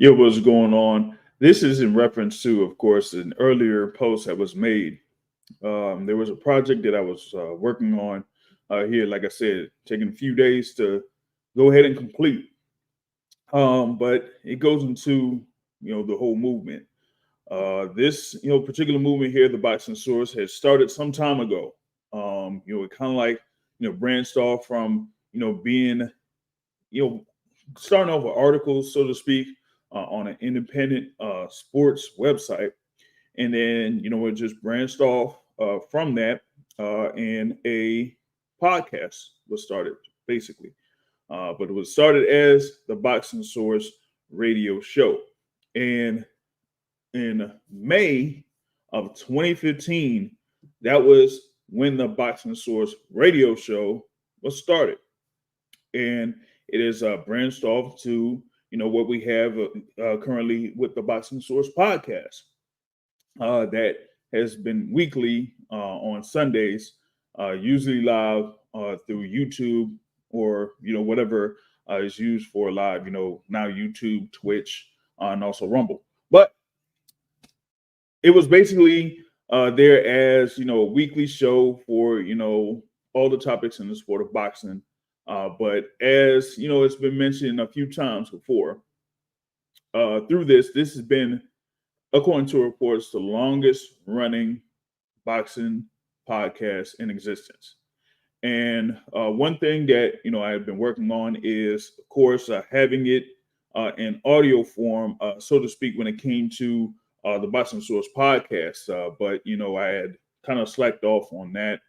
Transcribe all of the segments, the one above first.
Yeah, what's going on? This is in reference to, of course, an earlier post that was made. There was a project that I was working on here, like I said, taking a few days to go ahead and complete. But it goes into, the whole movement. This, particular movement here, the boxing source, has started some time ago. It kind of like, branched off from, being, you know, starting off with articles, so to speak, on an independent sports website. And then, it just branched off from that, and a podcast was started, basically. But it was started as the Boxing Source radio show. And in May of 2015, that was when the Boxing Source radio show was started. And it is branched off to, what we have currently with the Boxing Source podcast, that has been weekly on Sundays, usually live through YouTube or whatever is used for live. Now YouTube, Twitch, and also Rumble. But it was basically there as a weekly show for all the topics in the sport of boxing. But as it's been mentioned a few times before, through this has been, according to reports, the longest running boxing podcast in existence. And one thing that I've been working on is, of course, having it in audio form, so to speak, when it came to the Boxing Source podcast. But I had kind of slacked off on that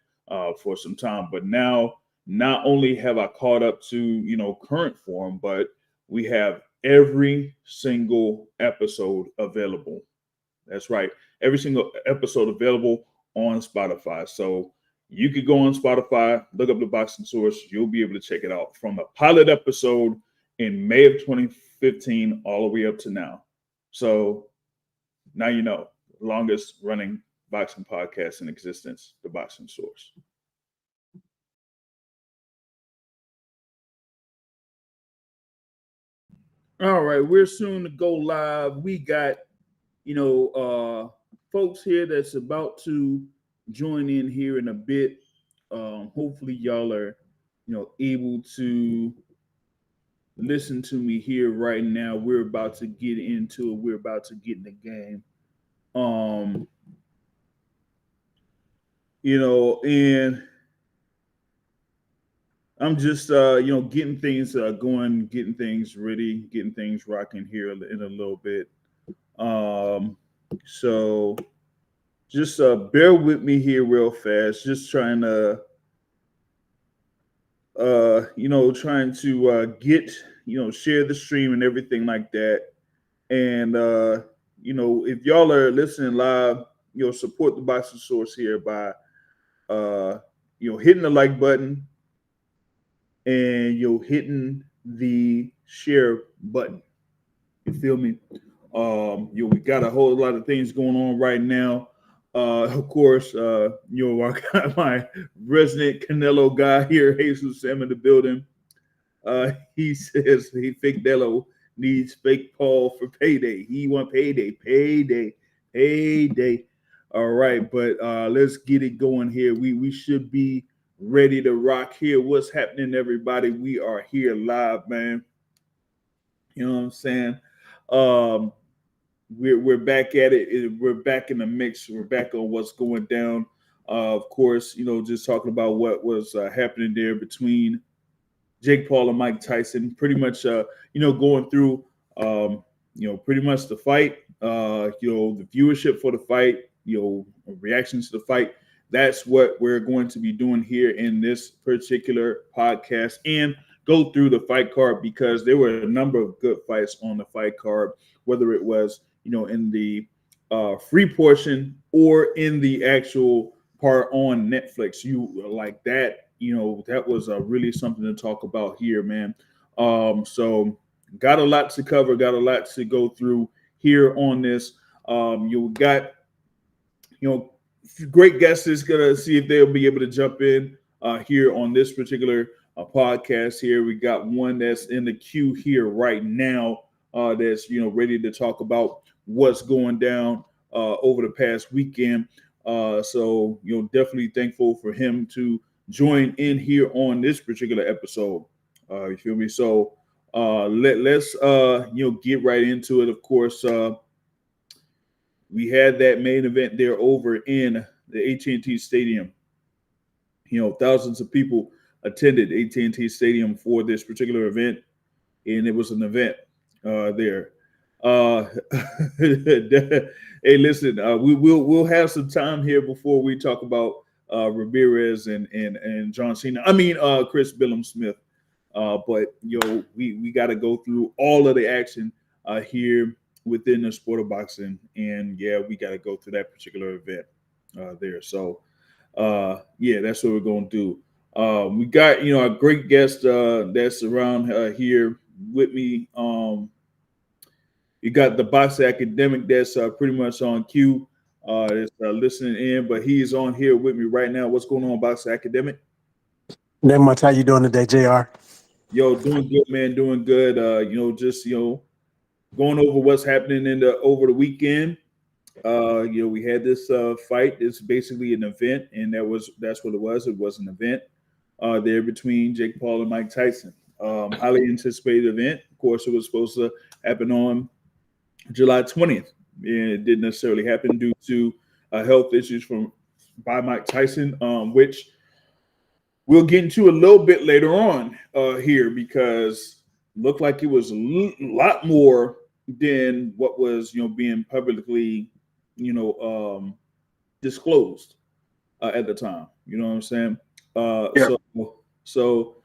for some time. But now, not only have I caught up to current form, but we have every single episode available. That's right. Every single episode available on Spotify. So you could go on Spotify, look up the Boxing Source. You'll be able to check it out from the pilot episode in May of 2015 all the way up to now. So now longest running boxing podcast in existence, the Boxing Source. All right, we're soon to go live. We got folks here that's about to join in here in a bit. Hopefully y'all are able to listen to me here right now. We're about to get into it. We're about to get in the game. And I'm just getting things going, getting things ready, getting things rocking here in a little bit. So just bear with me here real fast. Just trying to get share the stream and everything like that. And if y'all are listening live, support the Boxing Source here by hitting the like button and hitting the share button. You feel me? We got a whole lot of things going on right now. Of course, I got my resident Canelo guy here, Jesus Sam, in the building. He says fake Dello needs fake Paul for payday. He want payday. All right, but let's get it going here. We should be ready to rock here. What's happening, everybody? We are here live, man. You know what I'm saying? We're back at it. We're back in the mix. We're back on what's going down. Of course, just talking about what was happening there between Jake Paul and Mike Tyson. Pretty much, going through, pretty much the fight. The viewership for the fight. Reactions to the fight. That's what we're going to be doing here in this particular podcast, and go through the fight card, because there were a number of good fights on the fight card, whether it was in the free portion or in the actual part on Netflix. You like that, that was really something to talk about here, man. So got a lot to cover, got a lot to go through here on this. You got great guests is gonna see if they'll be able to jump in here on this particular podcast here. We got one that's in the queue here right now. that's ready to talk about what's going down over the past weekend. So definitely thankful for him to join in here on this particular episode. You feel me? So let's get right into it. Of course, we had that main event there over in the AT&T Stadium. Thousands of people attended AT&T Stadium for this particular event, and it was an event there. Hey, listen, we'll have some time here before we talk about Ramirez and John Cena. I mean, Chris Billam-Smith. But we got to go through all of the action here within the sport of boxing, and we got to go through that particular event there. So that's what we're gonna do. We got a great guest that's around here with me. You got the boxing academic that's pretty much on cue, that's listening in, but he's on here with me right now. What's going on, boxing academic? Not much. How you doing today, JR? Yo, doing good, man. Doing good. Just going over what's happening over the weekend. We had this fight. It's basically an event, and that's what it was. It was an event there between Jake Paul and Mike Tyson. Highly anticipated event. Of course, it was supposed to happen on July 20th. And it didn't necessarily happen due to health issues by Mike Tyson, which we'll get into a little bit later on here, because it looked like it was a lot more than what was being publicly disclosed at the time. You know what I'm saying? So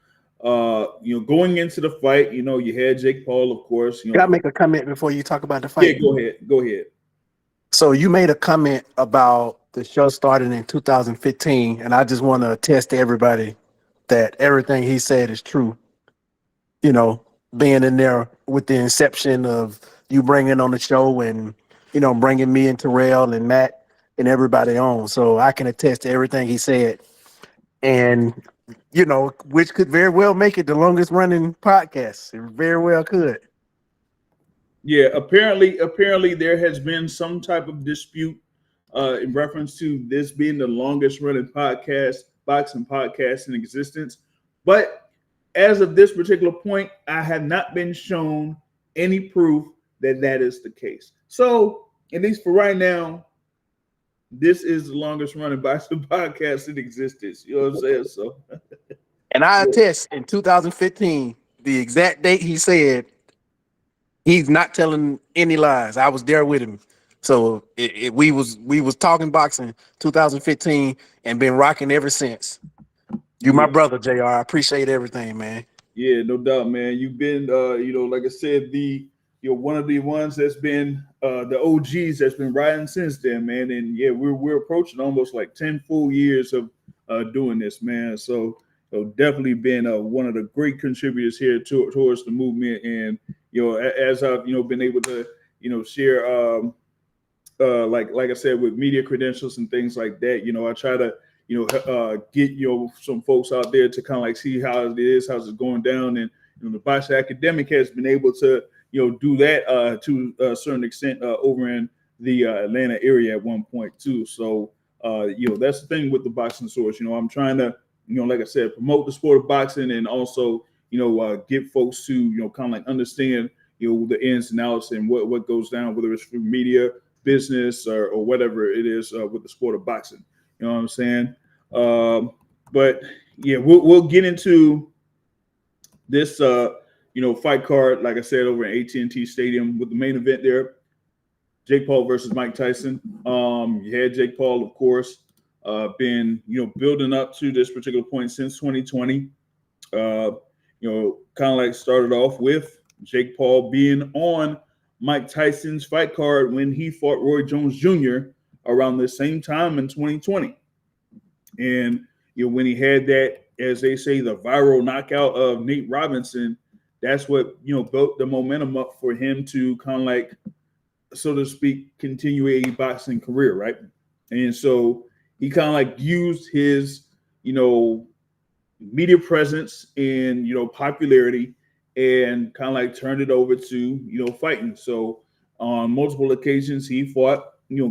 going into the fight, you had Jake Paul, of course. Can I make a comment before you talk about the fight? Yeah, go ahead. So you made a comment about the show starting in 2015, and I just want to attest to everybody that everything he said is true. Being in there with the inception of you bringing on the show and, bringing me and Terrell and Matt and everybody on. So I can attest to everything he said. And, which could very well make it the longest running podcast. It very well could. Yeah, apparently there has been some type of dispute in reference to this being the longest running boxing podcast in existence. But as of this particular point, I have not been shown any proof that is the case. So, at least for right now, this is the longest running boxing podcast in existence. You know what I'm saying? So, and I attest, in 2015, the exact date he said, he's not telling any lies. I was there with him. So we was talking boxing 2015 and been rocking ever since. You my brother, JR. I appreciate everything, man. Yeah, no doubt, man. You've been like I said, one of the ones that's been the OGs that's been riding since then, man. And we're approaching almost like 10 full years of doing this, man. So definitely been one of the great contributors here towards the movement. And as I've been able to share like I said, with media credentials and things like that, I try to get some folks out there to kind of like see how it is, how's it going down. And the boxing academic has been able to do that to a certain extent over in the Atlanta area at one point too. So that's the thing with the Boxing Source. I'm trying to like I said, promote the sport of boxing, and also get folks to kind of like understand the ins and outs and what goes down, whether it's through media, business, or whatever it is with the sport of boxing. You know what I'm saying? But we'll get into this fight card, like I said, over at AT&T Stadium with the main event there, Jake Paul versus Mike Tyson. You had Jake Paul, of course, been building up to this particular point since 2020. Kind of like started off with Jake Paul being on Mike Tyson's fight card when he fought Roy Jones Jr. around the same time in 2020. And when he had that, as they say, the viral knockout of Nate Robinson, that's what built the momentum up for him to kind of like, so to speak, continue a boxing career, right? And so he kind of like used his media presence and popularity and kind of like turned it over to, fighting. So on multiple occasions, he fought,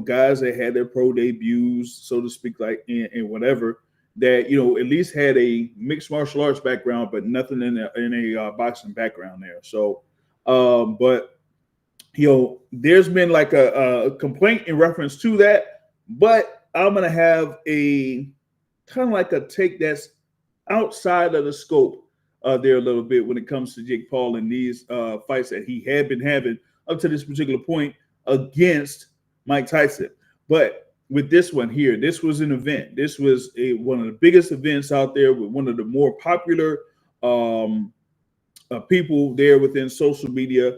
guys that had their pro debuts, so to speak, like and whatever, that, at least had a mixed martial arts background, but nothing in a boxing background there. So, but there's been like a complaint in reference to that, but I'm gonna have a kind of like a take that's outside of the scope there a little bit when it comes to Jake Paul and these fights that he had been having up to this particular point against Mike Tyson. But with this one here, this was an event. This was one of the biggest events out there with one of the more popular people there within social media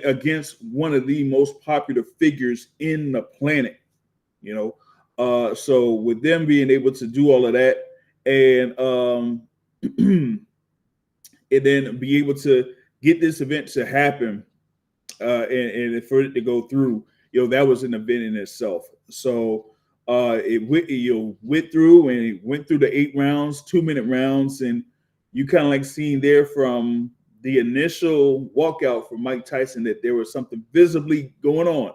against one of the most popular figures in the planet, so with them being able to do all of that and and then be able to get this event to happen and for it to go through, that was an event in itself. So it went through and it went through the 8 rounds, 2-minute rounds, and you kind of like seeing there from the initial walkout for Mike Tyson that there was something visibly going on.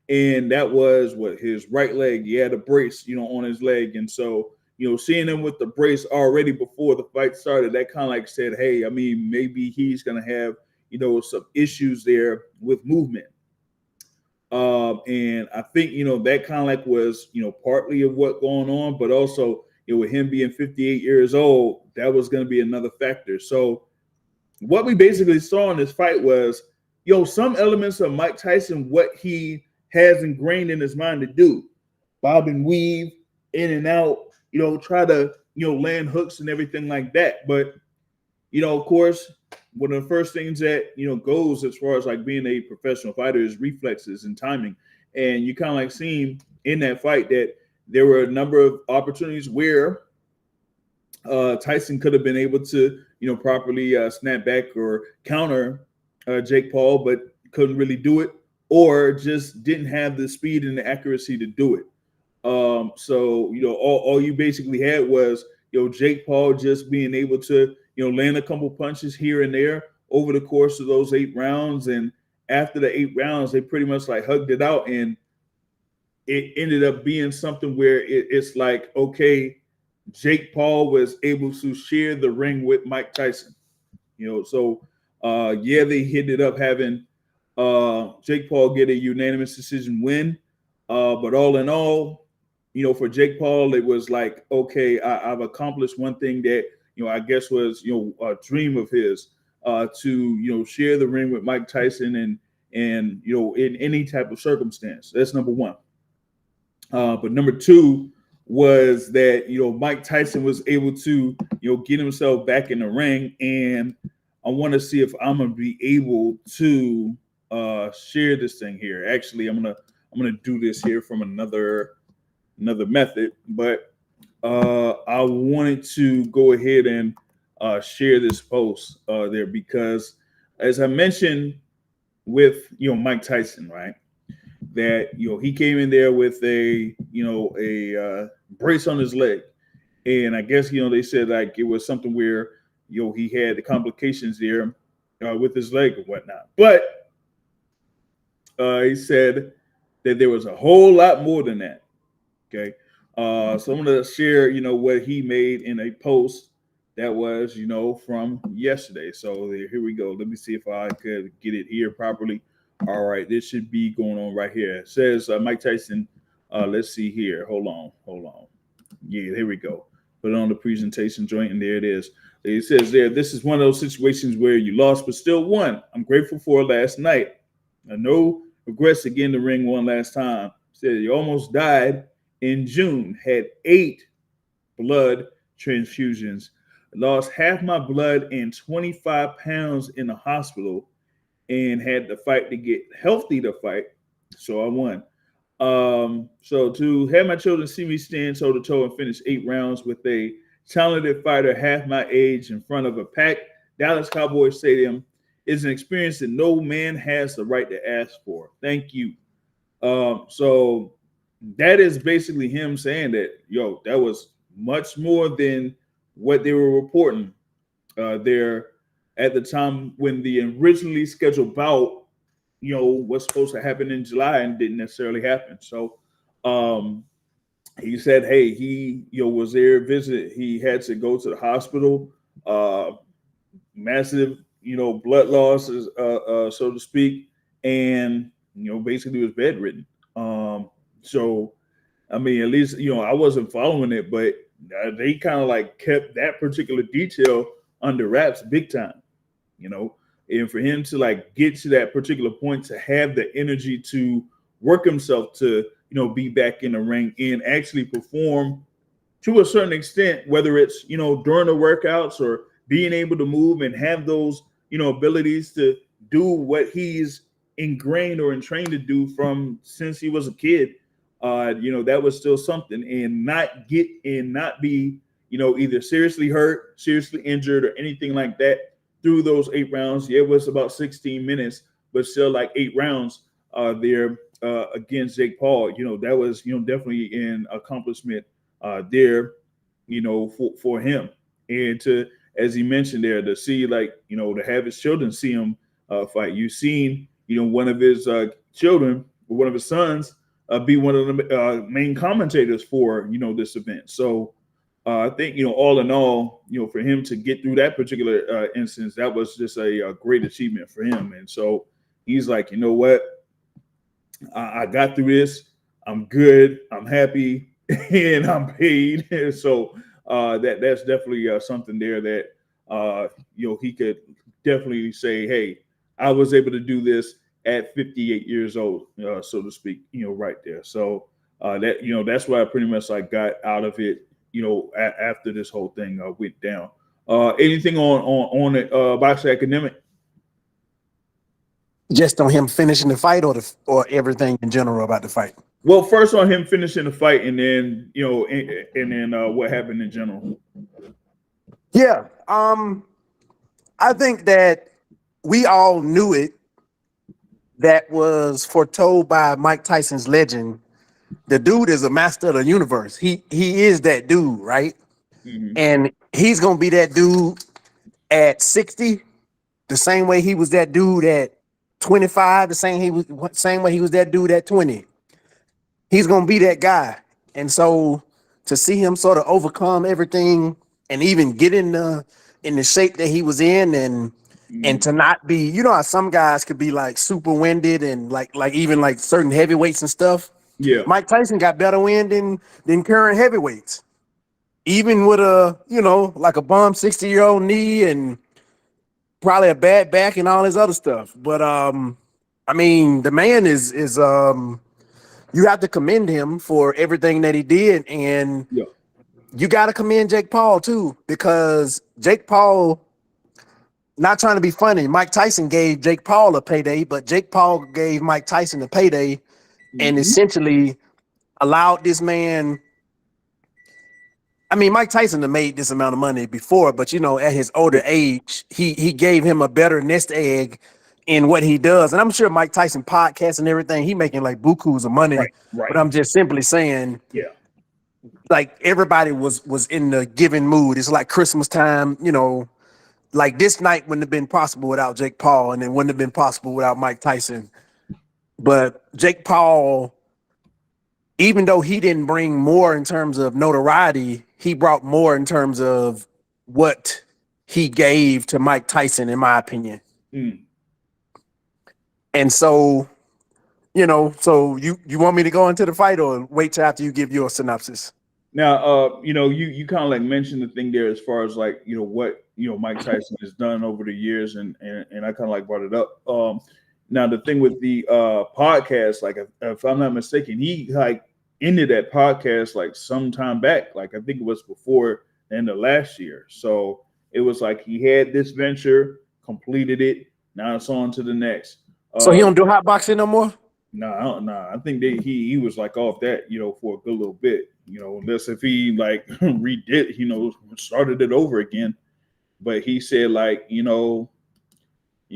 And that was his right leg. He had a brace, on his leg. And so, seeing him with the brace already before the fight started, that kind of like said, hey, I mean, maybe he's going to have, some issues there with movement. And I think, that kind of like was, partly of what going on, but also, with him being 58 years old, that was going to be another factor. So what we basically saw in this fight was, some elements of Mike Tyson, what he has ingrained in his mind to do, bob and weave in and out, try to, land hooks and everything like that. But, of course, one of the first things that, goes as far as like being a professional fighter is reflexes and timing. And you kind of like seen in that fight that there were a number of opportunities where Tyson could have been able to, properly snap back or counter Jake Paul, but couldn't really do it, or just didn't have the speed and the accuracy to do it. So, all you basically had was, Jake Paul just being able to, land a couple punches here and there over the course of those 8 rounds. And after the 8 rounds, they pretty much like hugged it out. And it ended up being something where it's like, okay, Jake Paul was able to share the ring with Mike Tyson. So they ended up having Jake Paul get a unanimous decision win. But all in all, for Jake Paul, it was like, okay, I've accomplished one thing that, I guess was, a dream of his to, share the ring with Mike Tyson and in any type of circumstance. That's number one. But number two was that, Mike Tyson was able to, get himself back in the ring. And I want to see if I'm going to be able to share this thing here. Actually, I'm going to do this here from another method, but I wanted to go ahead and share this post there because, as I mentioned with Mike Tyson, right, that he came in there with a brace on his leg, and I guess they said like it was something where he had the complications there with his leg or whatnot, but he said that there was a whole lot more than that. Okay. So I'm going to share, what he made in a post that was, from yesterday. So here we go. Let me see if I could get it here properly. All right. This should be going on right here. It says Mike Tyson. Let's see here. Hold on. Yeah, here we go. Put it on the presentation joint, and there it is. It says there, this is one of those situations where you lost but still won. I'm grateful for last night. No regrets again to ring one last time. Said he almost died in June, had 8 blood transfusions, lost half my blood and 25 pounds in the hospital, and had to fight to get healthy to fight. So I won. So to have my children see me stand toe to toe and finish 8 rounds with a talented fighter half my age in front of a packed Dallas Cowboys stadium is an experience that no man has the right to ask for. Thank you. So that is basically him saying that, that was much more than what they were reporting there at the time when the originally scheduled bout, was supposed to happen in July and didn't necessarily happen. So um, he said, hey, he was there visit. He had to go to the hospital. Massive, blood loss, so to speak, and basically was bedridden. So I mean, at least I wasn't following it, but they kind of like kept that particular detail under wraps big time. You know, and for him to like get to that particular point, to have the energy to work himself to be back in the ring and actually perform to a certain extent, whether it's during the workouts or being able to move and have those abilities to do what he's ingrained or entrained to do from since he was a kid. That was still something, and not be either seriously hurt, seriously injured, or anything like that through those 8 rounds. Yeah, it was about 16 minutes, but still like 8 rounds there against Jake Paul. That was definitely an accomplishment there, for him. And to, as he mentioned there, to see like, to have his children see him fight. You've seen, one of his children, one of his sons, be one of the main commentators for, this event. So I think, all in all, for him to get through that particular instance, that was just a great achievement for him. And so he's like, you know what? I got through this. I'm good. I'm happy. And I'm paid. So that's definitely something there that he could definitely say, hey, I was able to do this at 58 years old, so to speak, right there. So that's what I pretty much like got out of it, after this whole thing went down. Anything on it, Boxer Academic? Just on him finishing the fight, or everything in general about the fight? Well, first on him finishing the fight, and then and then what happened in general. Yeah, I think that we all knew it. That was foretold by Mike Tyson's legend. The dude is a master of the universe. He is that dude, right? Mm-hmm. And he's gonna be that dude at 60, the same way he was that dude at 25, the same way he was that dude at 20. He's gonna be that guy. And so to see him sort of overcome everything and even get in the shape that he was in, and to not be, how some guys could be like super winded and like even like certain heavyweights and stuff. Yeah. Mike Tyson got better wind than current heavyweights, even with a like a bum 60-year-old knee and probably a bad back and all this other stuff. But I mean, the man is you have to commend him for everything that he did, and Yeah. you got to commend Jake Paul too, because Jake Paul, not trying to be funny, Mike Tyson gave Jake Paul a payday, but Jake Paul gave Mike Tyson a payday, and essentially allowed this man. I mean, Mike Tyson had made this amount of money before, but at his older age, he gave him a better nest egg in what he does. And I'm sure Mike Tyson podcasts and everything, he making like bukus of money. Right. But I'm just simply saying, Yeah. like everybody was in the giving mood. It's like Christmas time, like this night wouldn't have been possible without Jake Paul, and it wouldn't have been possible without Mike Tyson. But Jake Paul, even though he didn't bring more in terms of notoriety, he brought more in terms of what he gave to Mike Tyson, in my opinion. And so, so you want me to go into the fight or wait till after you give your synopsis? Now, you kind of like mentioned the thing there as far as like, what, Mike Tyson has done over the years, and I kind of like brought it up. Now the thing with the podcast, like if I'm not mistaken, he like ended that podcast like some time back. Like I think it was before the end of last year. So it was like he had this venture, completed it. Now it's on to the next. So he don't do hot boxing no more? Nah. I think that he was like off that, for a good little bit, unless if he like redid, started it over again. But he said like, you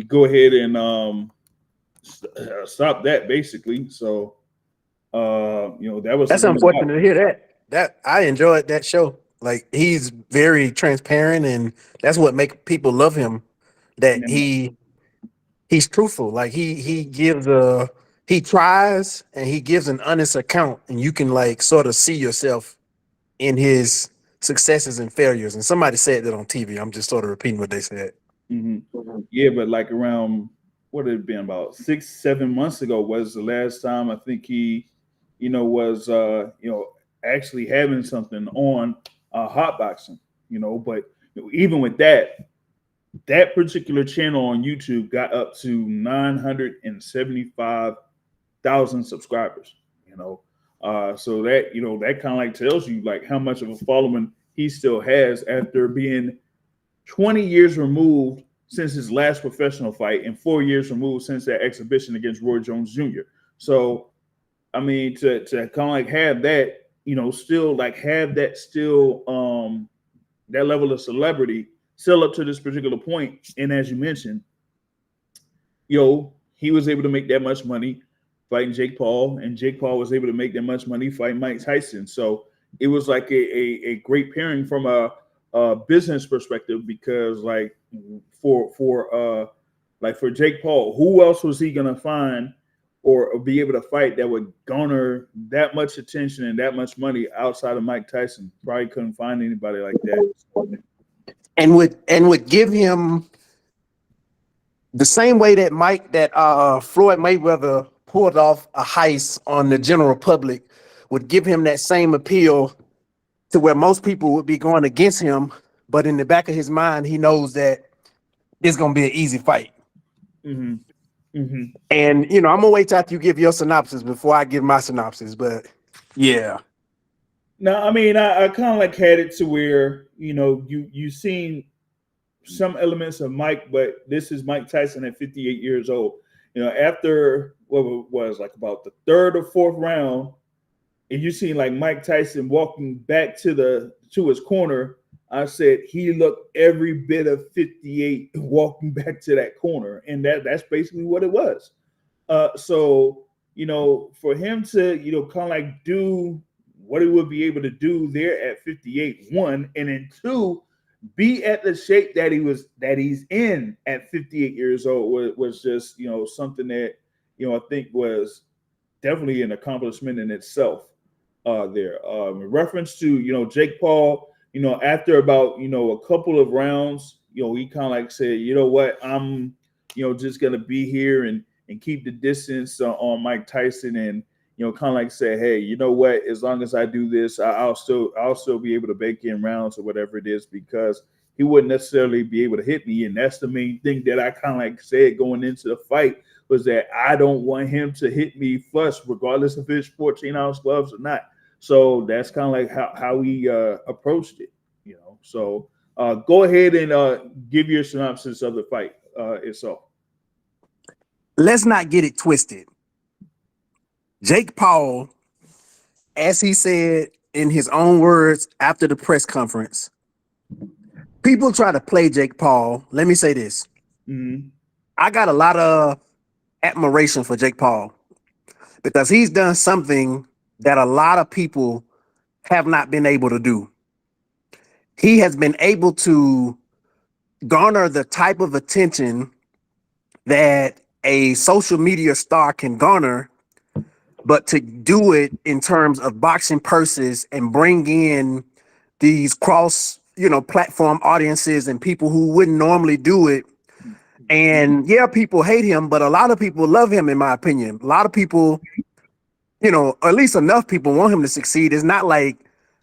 go ahead and stop that basically. So that's unfortunate to hear that I enjoyed that show. Like he's very transparent, and that's what make people love him. that Now, he's truthful. Like he tries and he gives an honest account, and you can like sort of see yourself in his successes and failures. And somebody said that on TV. I'm just sort of repeating what they said. mhm. Yeah, but like around what had it been about 6, 7 months ago was the last time I think he, was actually having something on hot boxing. But even with that particular channel on YouTube got up to 975,000 subscribers. So that kind of like tells you like how much of a following he still has after being 20 years removed since his last professional fight and 4 years removed since that exhibition against Roy Jones Jr. So, I mean, to kind of like have that, still like have that still that level of celebrity still up to this particular point. And as you mentioned, he was able to make that much money fighting Jake Paul, and Jake Paul was able to make that much money fighting Mike Tyson. So it was like a great pairing from a business perspective because like for Jake Paul, who else was he gonna find or be able to fight that would garner that much attention and that much money outside of Mike Tyson? Probably couldn't find anybody like that. And would give him the same way that Floyd Mayweather pulled off a heist on the general public, would give him that same appeal to where most people would be going against him, but in the back of his mind, he knows that it's gonna be an easy fight. Mm-hmm. Mm-hmm. And I'm gonna wait till after you give your synopsis before I give my synopsis. But yeah. No, I mean I kind of like had it to where you seen some elements of Mike, but this is Mike Tyson at 58 years old. After what was like about the third or fourth round, and you see like Mike Tyson walking back to his corner, I said he looked every bit of 58 walking back to that corner, and that's basically what it was. So for him to kind of like do what he would be able to do there at 58, one, and then two, be at the shape that he's in at 58 years old was just something that I think was definitely an accomplishment in itself. There, in reference to Jake Paul, after about a couple of rounds, he kind of like said, what, I'm just gonna be here and keep the distance on Mike Tyson, and kind of like say, hey, what, as long as I do this, I'll still be able to bake in rounds or whatever it is, because he wouldn't necessarily be able to hit me. And that's the main thing that I kind of like said going into the fight, was that I don't want him to hit me first, regardless if it's 14-ounce gloves or not. So that's kind of like how we approached it, So go ahead and give your synopsis of the fight itself. Let's not get it twisted. Jake Paul, as he said in his own words after the press conference, people try to play Jake Paul. Let me say this. Mm-hmm. I got a lot of admiration for Jake Paul because he's done something that a lot of people have not been able to do. He has been able to garner the type of attention that a social media star can garner, but to do it in terms of boxing purses and bring in these cross, platform audiences and people who wouldn't normally do it. And yeah, people hate him, but a lot of people love him, in my opinion. A lot of people, at least enough people want him to succeed. It's not like,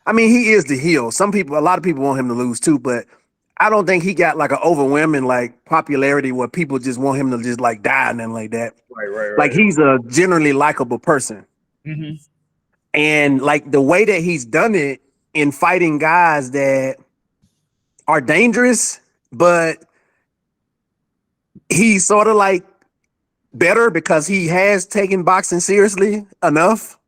he is the heel. A lot of people want him to lose too, but I don't think he got like an overwhelming like popularity where people just want him to just like die and then like that. Right. Like he's a generally likable person. Mm-hmm. And like the way that he's done it in fighting guys that are dangerous, but he's sort of like better because he has taken boxing seriously enough.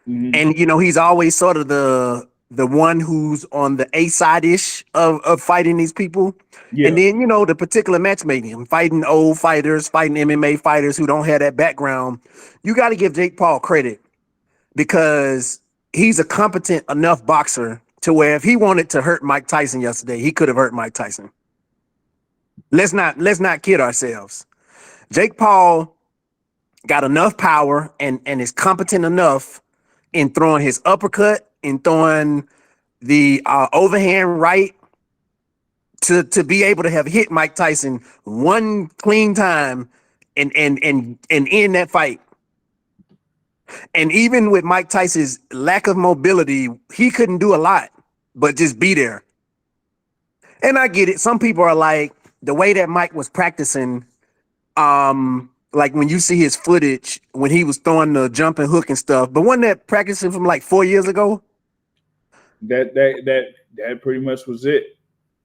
Mm-hmm. And he's always sort of the one who's on the A side-ish of fighting these people. Yeah. And then the particular matchmaking, fighting old fighters, fighting MMA fighters who don't have that background. You got to give Jake Paul credit because he's a competent enough boxer to where if he wanted to hurt Mike Tyson yesterday, he could have hurt Mike Tyson. Let's not kid ourselves. Jake Paul got enough power and is competent enough in throwing his uppercut and throwing the overhand right to be able to have hit Mike Tyson one clean time and end that fight. And even with Mike Tyson's lack of mobility, he couldn't do a lot, but just be there. And I get it. Some people are like, the way that Mike was practicing, like when you see his footage when he was throwing the jumping hook and stuff, but wasn't that practicing from like 4 years ago? That pretty much was it.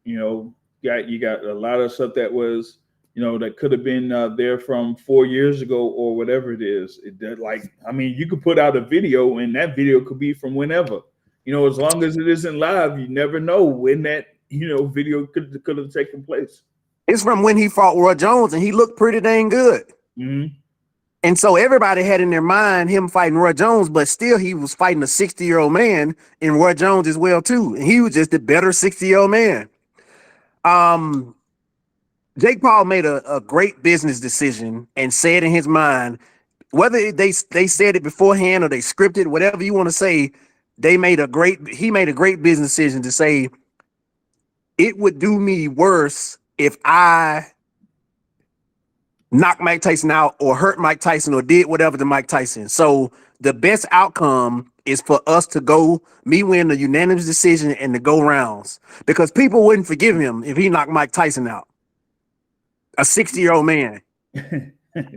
You got a lot of stuff that was, that could have been there from 4 years ago or whatever it is. You could put out a video and that video could be from whenever. As long as it isn't live, you never know when that video could have taken place. It's from when he fought Roy Jones and he looked pretty dang good. Mm-hmm. And so everybody had in their mind him fighting Roy Jones, but still he was fighting a 60-year-old man in Roy Jones as well too. And he was just a better 60-year-old man. Jake Paul made a great business decision and said in his mind, whether they said it beforehand or they scripted, whatever you want to say, he made a great business decision to say, it would do me worse if I knocked Mike Tyson out or hurt Mike Tyson or did whatever to Mike Tyson. So the best outcome is for us to go, me win the unanimous decision and to go rounds, because people wouldn't forgive him if he knocked Mike Tyson out. A 60-year-old man.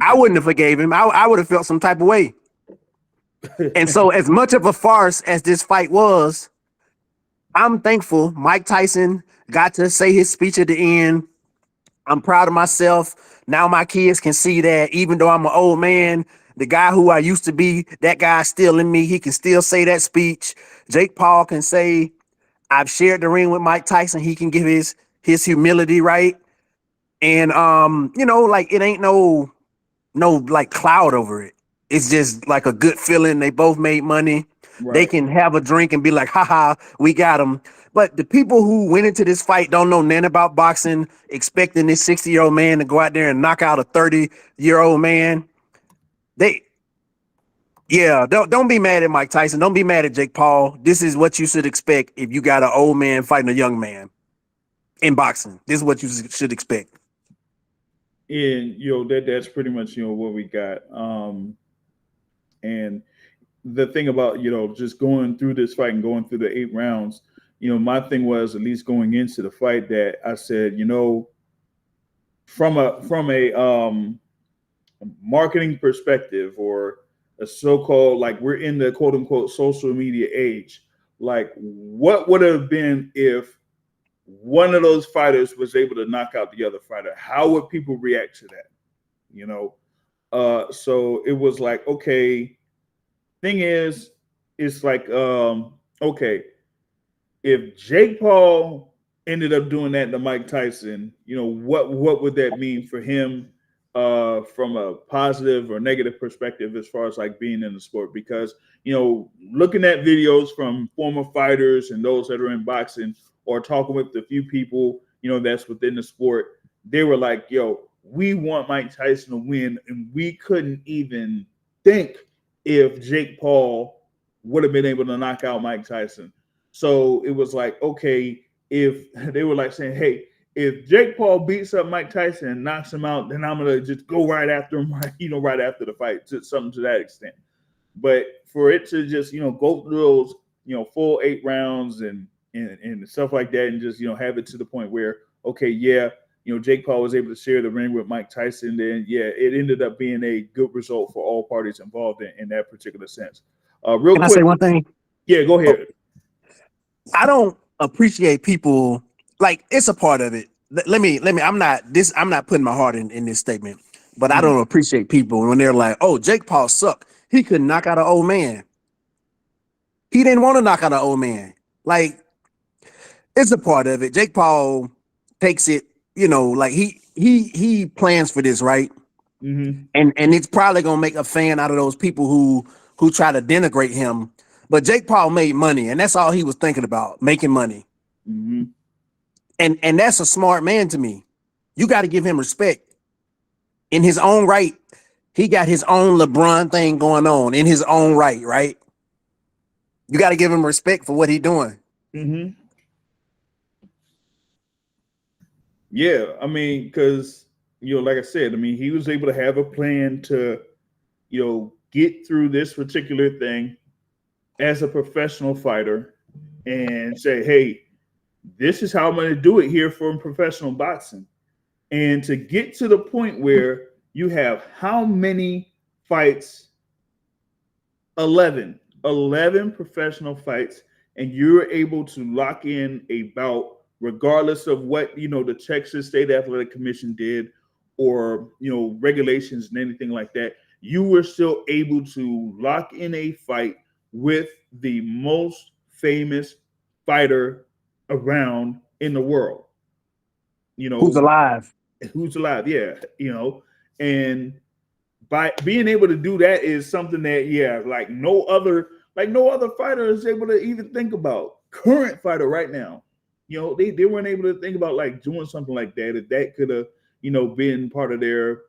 I wouldn't have forgave him. I would have felt some type of way. And so as much of a farce as this fight was, I'm thankful Mike Tyson got to say his speech at the end. I'm proud of myself. Now my kids can see that even though I'm an old man, the guy who I used to be, that guy's still in me. He can still say that speech. Jake Paul can say, I've shared the ring with Mike Tyson. He can give his humility, right? And it ain't no like cloud over it. It's just like a good feeling. They both made money. Right. They can have a drink and be like, haha, we got him. But the people who went into this fight don't know nothing about boxing, expecting this 60-year-old man to go out there and knock out a 30-year-old man. Don't be mad at Mike Tyson. Don't be mad at Jake Paul. This is what you should expect if you got an old man fighting a young man in boxing. This is what you should expect. And that's pretty much what we got. And the thing about just going through this fight and going through the 8 rounds, my thing was, at least going into the fight, that I said, from a marketing perspective, or a so-called, like, we're in the quote unquote social media age, like, what would have been if one of those fighters was able to knock out the other fighter? How would people react to that? So it was like, okay, thing is, it's like, okay, if Jake Paul ended up doing that to Mike Tyson, what would that mean for him, from a positive or negative perspective, as far as like being in the sport? Because, looking at videos from former fighters and those that are in boxing, or talking with a few people, that's within the sport, they were like, yo, we want Mike Tyson to win. And we couldn't even think if Jake Paul would have been able to knock out Mike Tyson. So it was like, okay, if they were like saying, hey, if Jake Paul beats up Mike Tyson and knocks him out, then I'm going to just go right after him, right after the fight, to something to that extent. But for it to just, go through those, full 8 rounds and stuff like that, and just, have it to the point where, okay, yeah, Jake Paul was able to share the ring with Mike Tyson, then yeah, it ended up being a good result for all parties involved in that particular sense. Real Can quick, I say one thing? Yeah, go ahead. I don't appreciate people, like, it's a part of it. Let me, I'm not putting my heart in this statement, but I don't appreciate people when they're like, oh, Jake Paul sucked. He couldn't knock out an old man. He didn't want to knock out an old man. Like, it's a part of it. Jake Paul takes it, like he plans for this, right? Mm-hmm. And it's probably gonna make a fan out of those people who try to denigrate him. But Jake Paul made money, and that's all he was thinking about, making money. Mm-hmm. And that's a smart man to me. You got to give him respect in his own right. He got his own LeBron thing going on in his own right, right? You got to give him respect for what he's doing. Mm-hmm. Yeah, I mean, because like I said, I mean, he was able to have a plan to, get through this particular thing as a professional fighter and say, hey, this is how I'm going to do it here for professional boxing. And to get to the point where you have how many fights? 11 professional fights, and you're able to lock in a bout regardless of what the Texas State Athletic Commission did, or regulations and anything like that. You were still able to lock in a fight with the most famous fighter around in the world. Who's alive? Who's alive? Yeah, and by being able to do that is something that like no other fighter is able to even think about. Current fighter right now, they weren't able to think about like doing something like that, if that could have been part of their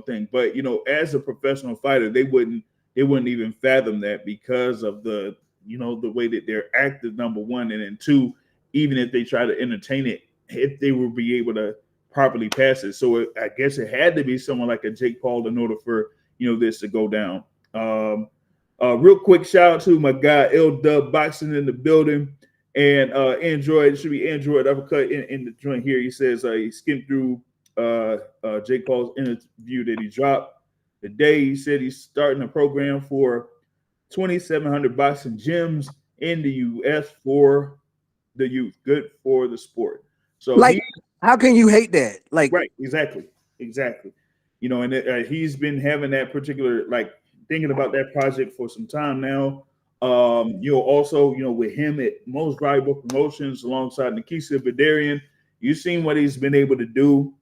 thing. But as a professional fighter, they wouldn't even fathom that, because of the the way that they're active, number one, and then two, even if they try to entertain it, if they will be able to properly pass it. So I guess it had to be someone like a Jake Paul in order for this to go down. Real quick shout out to my guy L Dub Boxing in the building, and Android, it should be Android Uppercut in the joint here. He says he skimmed through Jake Paul's interview that he dropped today. He said he's starting a program for 2,700 boxing gyms in the U.S. for the youth. Good for the sport. So like, how can you hate that? Like, right, exactly. And he's been having that particular, like, thinking about that project for some time now. Also, with him at Most Valuable Promotions alongside Nikisa Vidarian, you've seen what he's been able to do.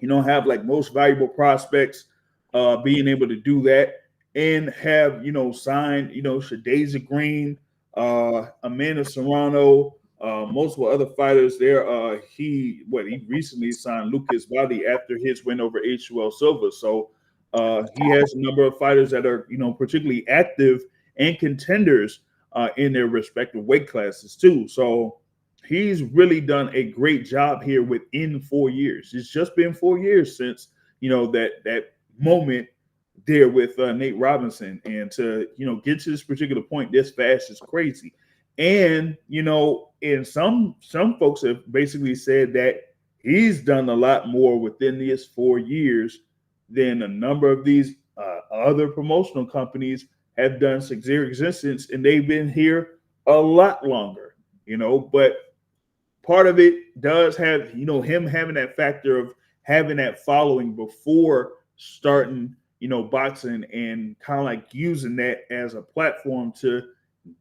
Have like Most Valuable Prospects, being able to do that, and have signed Shadaza Green, Amanda Serrano, multiple other fighters there. He recently signed Lucas Vadi after his win over H.U.L. Silva. So he has a number of fighters that are particularly active and contenders in their respective weight classes too. So he's really done a great job here within 4 years. It's just been 4 years since that moment there with Nate Robinson, and to get to this particular point this fast is crazy. And and some folks have basically said that he's done a lot more within these 4 years than a number of these other promotional companies have done since their existence, and they've been here a lot longer. But part of it does have him having that factor of having that following before starting boxing, and kind of like using that as a platform to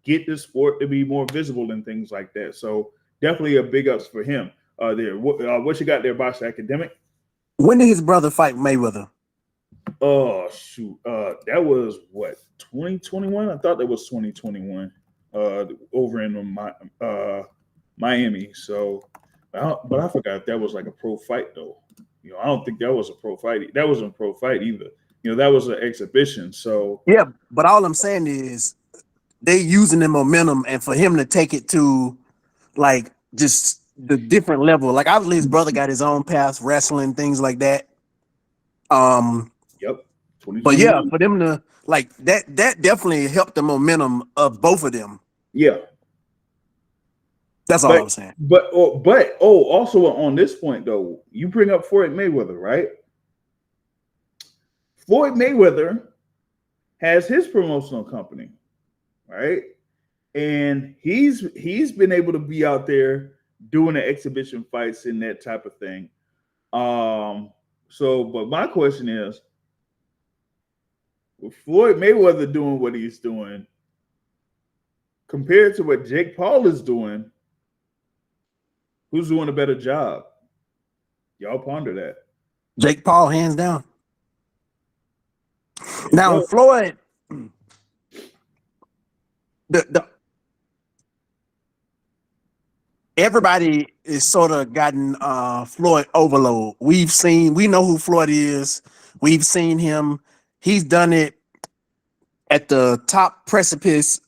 get the sport to be more visible and things like that. So definitely a big ups for him there. What you got there, Boxer Academic? When did his brother fight Mayweather? Oh shoot, that was what, 2021? I thought that was 2021. Over in Miami. So, but I forgot that was like a pro fight though. I don't think that was a pro fight. That wasn't a pro fight either. That was an exhibition. So yeah, but all I'm saying is they using the momentum, and for him to take it to like just the different level. Like, obviously his brother got his own path, wrestling, things like that. Yep. But yeah, for them to like that definitely helped the momentum of both of them. Yeah. That's all I'm saying. But also on this point though, you bring up Floyd Mayweather, right? Floyd Mayweather has his promotional company, right? And he's been able to be out there doing the exhibition fights and that type of thing. But my question is, with Floyd Mayweather doing what he's doing compared to what Jake Paul is doing, who's doing a better job? Y'all ponder that. Jake Paul, hands down. Now, Floyd, the everybody is sort of gotten Floyd overload. We know who Floyd is. We've seen him. He's done it at the top precipice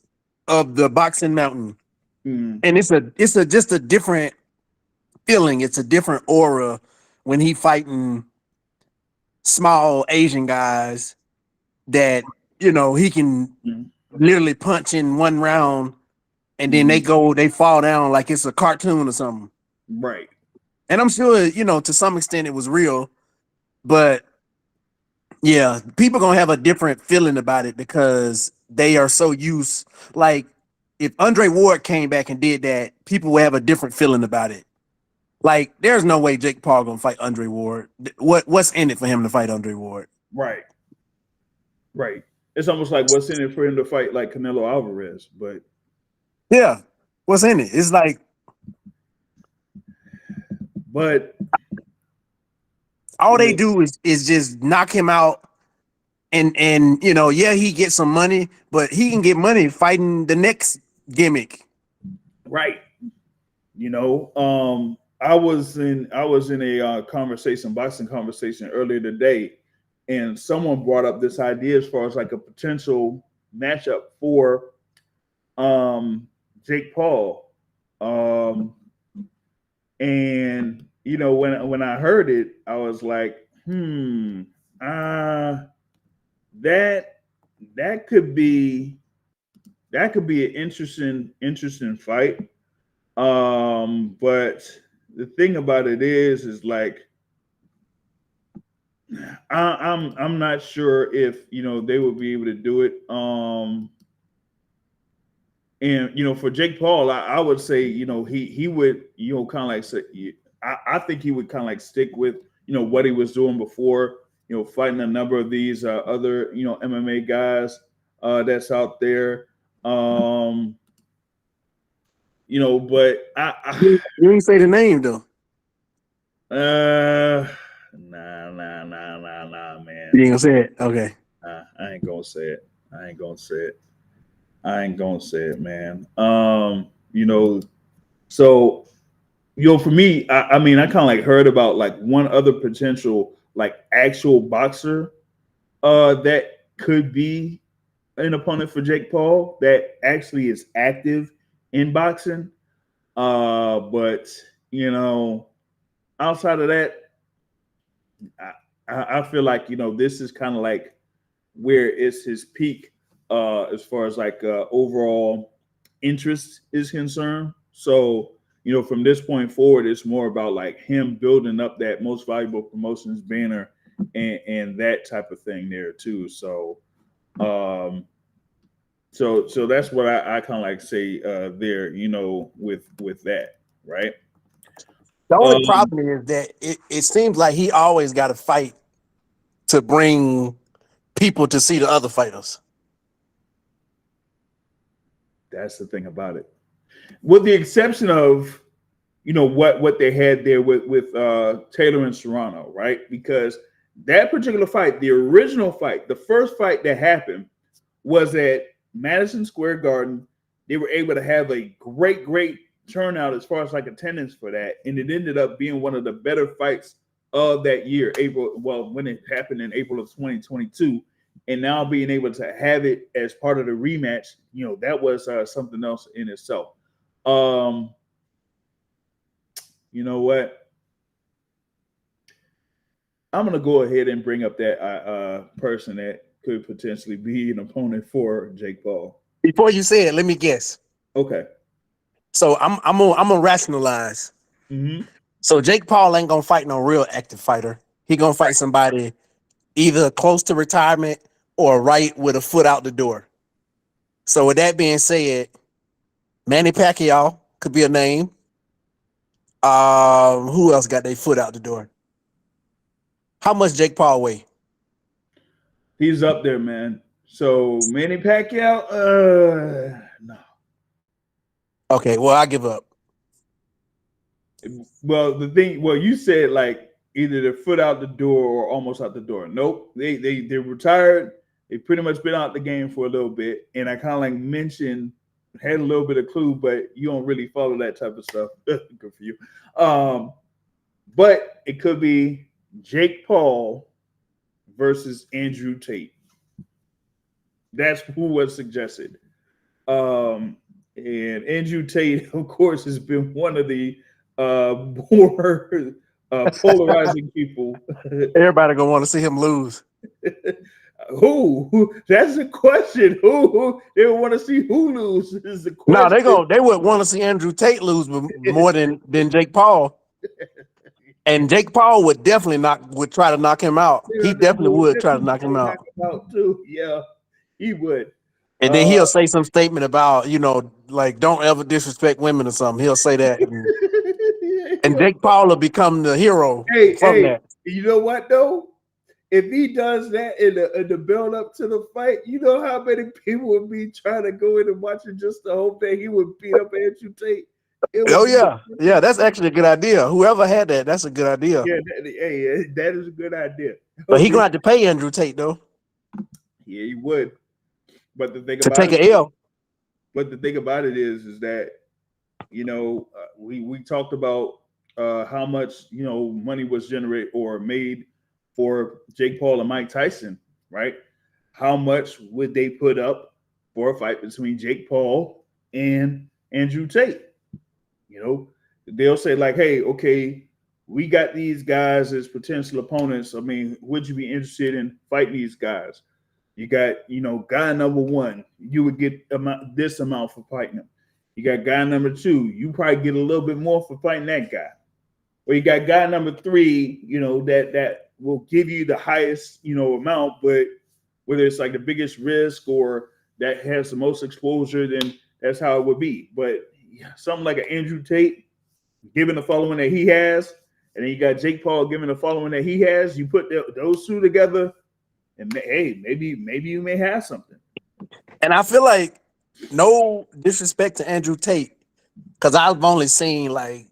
of the boxing mountain. Mm, And it's a just a different feeling. It's a different aura when he fighting small Asian guys that he can mm, literally punch in one round and then mm. they fall down like it's a cartoon or something. Right. And I'm sure, to some extent it was real, but yeah, people gonna have a different feeling about it because they are so used. Like if Andre Ward came back and did that, people would have a different feeling about it. Like there's no way Jake Paul gonna fight Andre Ward. What's in it for him to fight Andre Ward? Right. Right. It's almost like what's in it for him to fight like Canelo Alvarez, but Yeah, what's in it? It's like but all you they know, do is just knock him out, and yeah, he gets some money, but he can get money fighting the next gimmick. right. I was in a boxing conversation earlier today, and someone brought up this idea as far as like a potential matchup for Jake Paul. And when I heard it, I was like, that that could be an interesting fight. But the thing about it is like I'm not sure if they would be able to do it. And for Jake Paul, I would say he would kind of like say, I think he would kind of like stick with what he was doing before, fighting a number of these other MMA guys that's out there. Um, but You didn't say the name though. nah, man. You ain't gonna say it. Okay. I ain't gonna say it. I ain't gonna say it. I ain't gonna say it, man. So for me, I mean, I kind of like heard about like one other potential like actual boxer that could be an opponent for Jake Paul that actually is active in boxing. But outside of that, I feel like this is kind of like where it's his peak as far as like overall interest is concerned. So from this point forward, it's more about like him building up that most valuable promotions banner and that type of thing there too. So so that's what I kind of like say there, with that, right? The only Um, problem is that it seems like he always got to fight to bring people to see the other fighters. that's the thing about it. With the exception of what they had there with Taylor and Serrano, right? Because that particular fight, the original fight, the first fight that happened was at Madison Square Garden. They were able to have a great turnout as far as like attendance for that, and it ended up being one of the better fights of that year. When it happened in April of 2022, and now being able to have it as part of the rematch, that was something else in itself. You know what? I'm gonna go ahead and bring up that person that could potentially be an opponent for Jake Paul. Before you say it, let me guess. Okay. So I'm gonna rationalize. Mm-hmm. So Jake Paul ain't gonna fight no real active fighter. He gonna fight somebody either close to retirement or right with a foot out the door. So with that being said, Manny Pacquiao could be a name. Who else got their foot out the door? How much Jake Paul weigh? He's up there, man. So Manny Pacquiao, no. Okay, well I give up. Well, you said like either the foot out the door or almost out the door. Nope, they're retired. They pretty much been out the game for a little bit, and I kind of like mentioned had a little bit of clue, but you don't really follow that type of stuff. Good for you. But it could be Jake Paul versus Andrew Tate. That's who was suggested. And Andrew Tate, of course, has been one of the more polarizing people. Everybody gonna want to see him lose. Who? That's the question. Who? They want to see who lose is the No, question. they would want to see Andrew Tate lose more than Jake Paul. And Jake Paul would try to knock him out. He definitely would try to knock him out. Too. Yeah, he would. And then he'll say some statement about, like, don't ever disrespect women or something. He'll say that. And Jake Paul will become the hero from that. You know what, though? If he does that in the build up to the fight, you know how many people would be trying to go in and watch it just to hope that he would beat up Andrew Tate. Oh, yeah. That's actually a good idea. Whoever had that, that's a good idea. Yeah, that is a good idea. But he gonna have to pay Andrew Tate, though. Yeah, he would. But the thing to take an L. But the thing about it is that we talked about how much money was generated or made for Jake Paul and Mike Tyson, right? How much would they put up for a fight between Jake Paul and Andrew Tate? They'll say like, hey, okay, we got these guys as potential opponents. I mean, would you be interested in fighting these guys? You got, guy number one, you would get this amount for fighting him. You got guy number two, you probably get a little bit more for fighting that guy. Or you got guy number three, that will give you the highest, amount, but whether it's like the biggest risk or that has the most exposure, then that's how it would be. But something like an Andrew Tate, given the following that he has, and then you got Jake Paul given the following that he has, you put those two together, and hey, maybe you may have something. And I feel like, no disrespect to Andrew Tate, because I've only seen like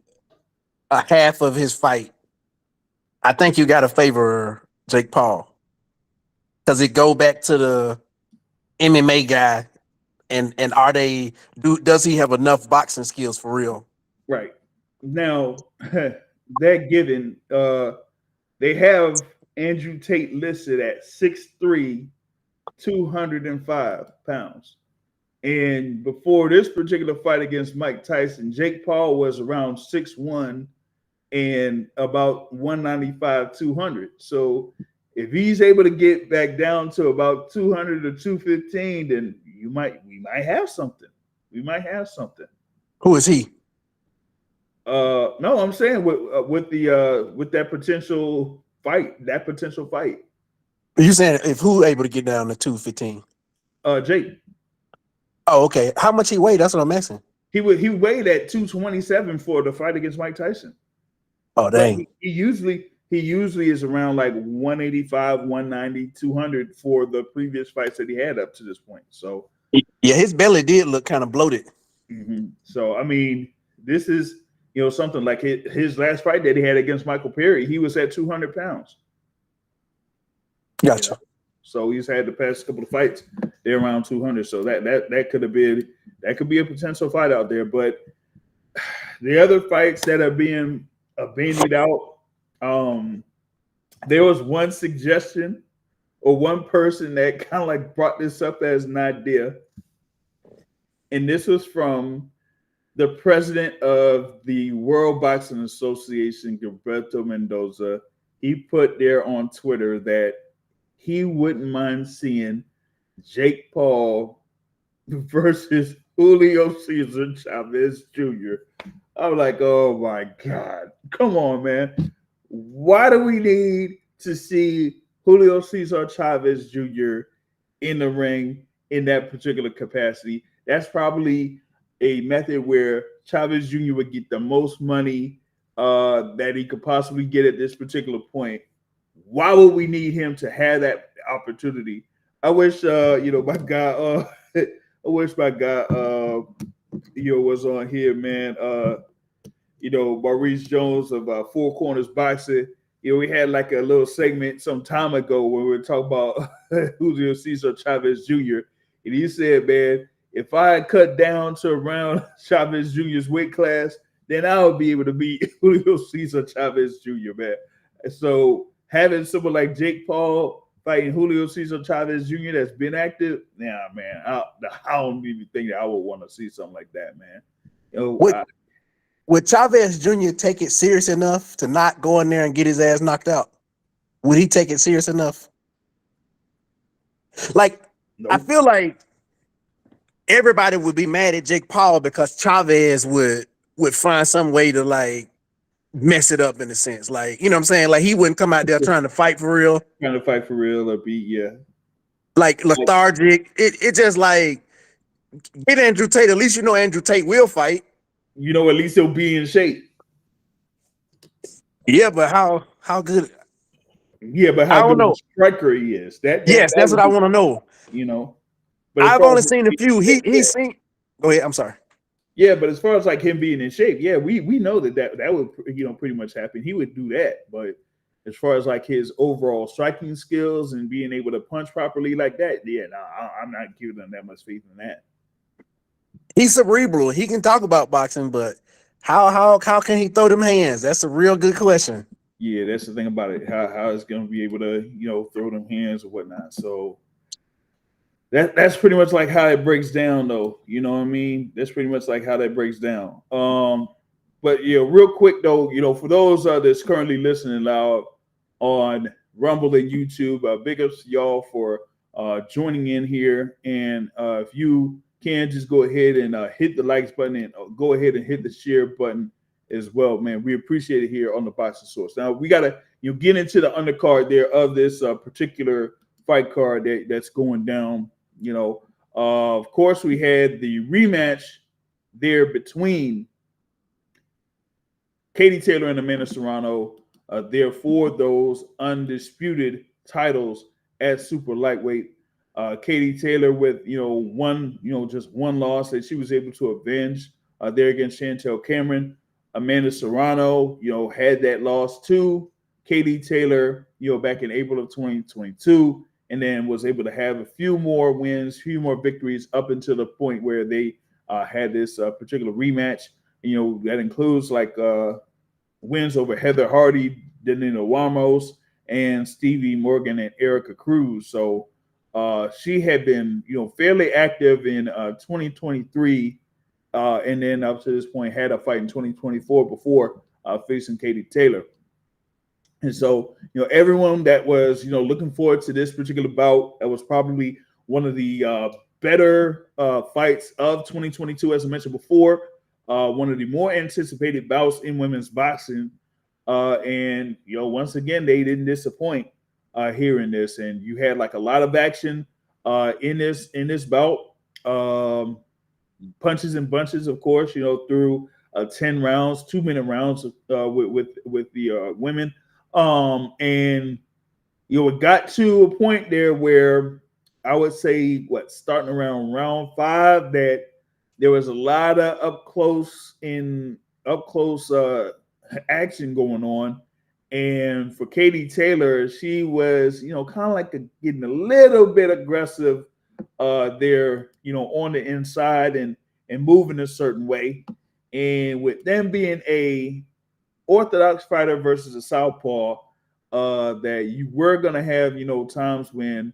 a half of his fight. I think you got to favor Jake Paul because it go back to the MMA guy, and does he have enough boxing skills for real? Right now, that given, they have Andrew Tate listed at 6'3", 205 pounds. And before this particular fight against Mike Tyson, Jake Paul was around 6'1" and about 195, 200. So if he's able to get back down to about 200 or 215, then we might have something. We might have something. Who is he? No, I'm saying with that potential fight, You saying if who able to get down to 215? Jake. Oh, okay. How much he weighed? That's what I'm asking. He weighed at 227 for the fight against Mike Tyson. Oh, dang. He usually is around like 185, 190, 200 for the previous fights that he had up to this point. So yeah, his belly did look kind of bloated. Mm-hmm. So I mean, this is something like his last fight that he had against Michael Perry. He was at 200 pounds. Gotcha. So he's had the past couple of fights, they're around 200. So that could be a potential fight out there. But the other fights that are being bandied out, there was one suggestion or one person that kind of like brought this up as an idea. And this was from the president of the World Boxing Association, Gilberto Mendoza. He put there on Twitter that he wouldn't mind seeing Jake Paul versus Julio Cesar Chavez Jr. I'm like, oh my God, come on, man. Why do we need to see Julio Cesar Chavez Jr. in the ring in that particular capacity? That's probably a method where Chavez Jr. would get the most money that he could possibly get at this particular point. Why would we need him to have that opportunity? I wish, my guy, was on here, man. Maurice Jones of Four Corners Boxing. We had like a little segment some time ago where we were talking about Julio Cesar Chavez Jr. And he said, man, if I had cut down to around Chavez Jr.'s weight class, then I would be able to beat Julio Cesar Chavez Jr., man. So having someone like Jake Paul fighting Julio Cesar Chavez Jr. that's been active, nah, man, I don't even think that I would want to see something like that, man. You know, Would Chavez Jr. take it serious enough to not go in there and get his ass knocked out? Would he take it serious enough? Like, I nope. feel like everybody would be mad at Jake Paul because Chavez would find some way to like mess it up in a sense. Like, you know what I'm saying? Like he wouldn't come out there trying to fight for real. Trying to fight for real or beat, yeah. Like lethargic. It just like get Andrew Tate. At least you know Andrew Tate will fight. You know, at least he'll be in shape. Yeah, but how good? Yeah, but I how don't good of a know. striker he is. That That's what would I be, want to know. you know. But as I've far only as seen a few. He's seen. Go ahead. I'm sorry. yeah, but as far as like him being in shape, yeah, we know that would pretty much happen. He would do that, but as far as like his overall striking skills and being able to punch properly like that, yeah, no, I'm not giving him that much faith in that. He's cerebral. He can talk about boxing, but how can he throw them hands? That's a real good question. Yeah, that's the thing about it. How it's going to be able to throw them hands or whatnot. So that's pretty much like how it breaks down, though. You know what I mean? That's pretty much like how that breaks down. But yeah, real quick though, for those that's currently listening loud on Rumble and YouTube, big ups to y'all for joining in here. And if you can just go ahead and hit the likes button and go ahead and hit the share button as well, man. We appreciate it here on the Boxing Source. Now we gotta get into the undercard there of this particular fight card that's going down. Of course, we had the rematch there between Katie Taylor and Amanda Serrano. Therefore, those undisputed titles at super lightweight. Katie Taylor with just one loss that she was able to avenge there against Chantel Cameron. Amanda Serrano, had that loss to Katie Taylor, back in April of 2022, and then was able to have a few more wins, few more victories up until the point where they had this particular rematch. That includes like wins over Heather Hardy, Danilo Ramos, and Stevie Morgan and Erica Cruz. So she had been, fairly active in 2023. And then up to this point had a fight in 2024 before facing Katie Taylor. And so, everyone that was, looking forward to this particular bout, that was probably one of the better fights of 2022, as I mentioned before, one of the more anticipated bouts in women's boxing. And, once again, they didn't disappoint here in this. And you had like a lot of action in this bout. Punches and bunches, of course, through 10 rounds, 2-minute rounds with the women. And it got to a point there where I would say starting around round 5 that there was a lot of up close action going on. And for Katie Taylor, she was, kind of like getting a little bit aggressive there, on the inside and moving a certain way. And with them being a orthodox fighter versus a southpaw, that you were going to have, times when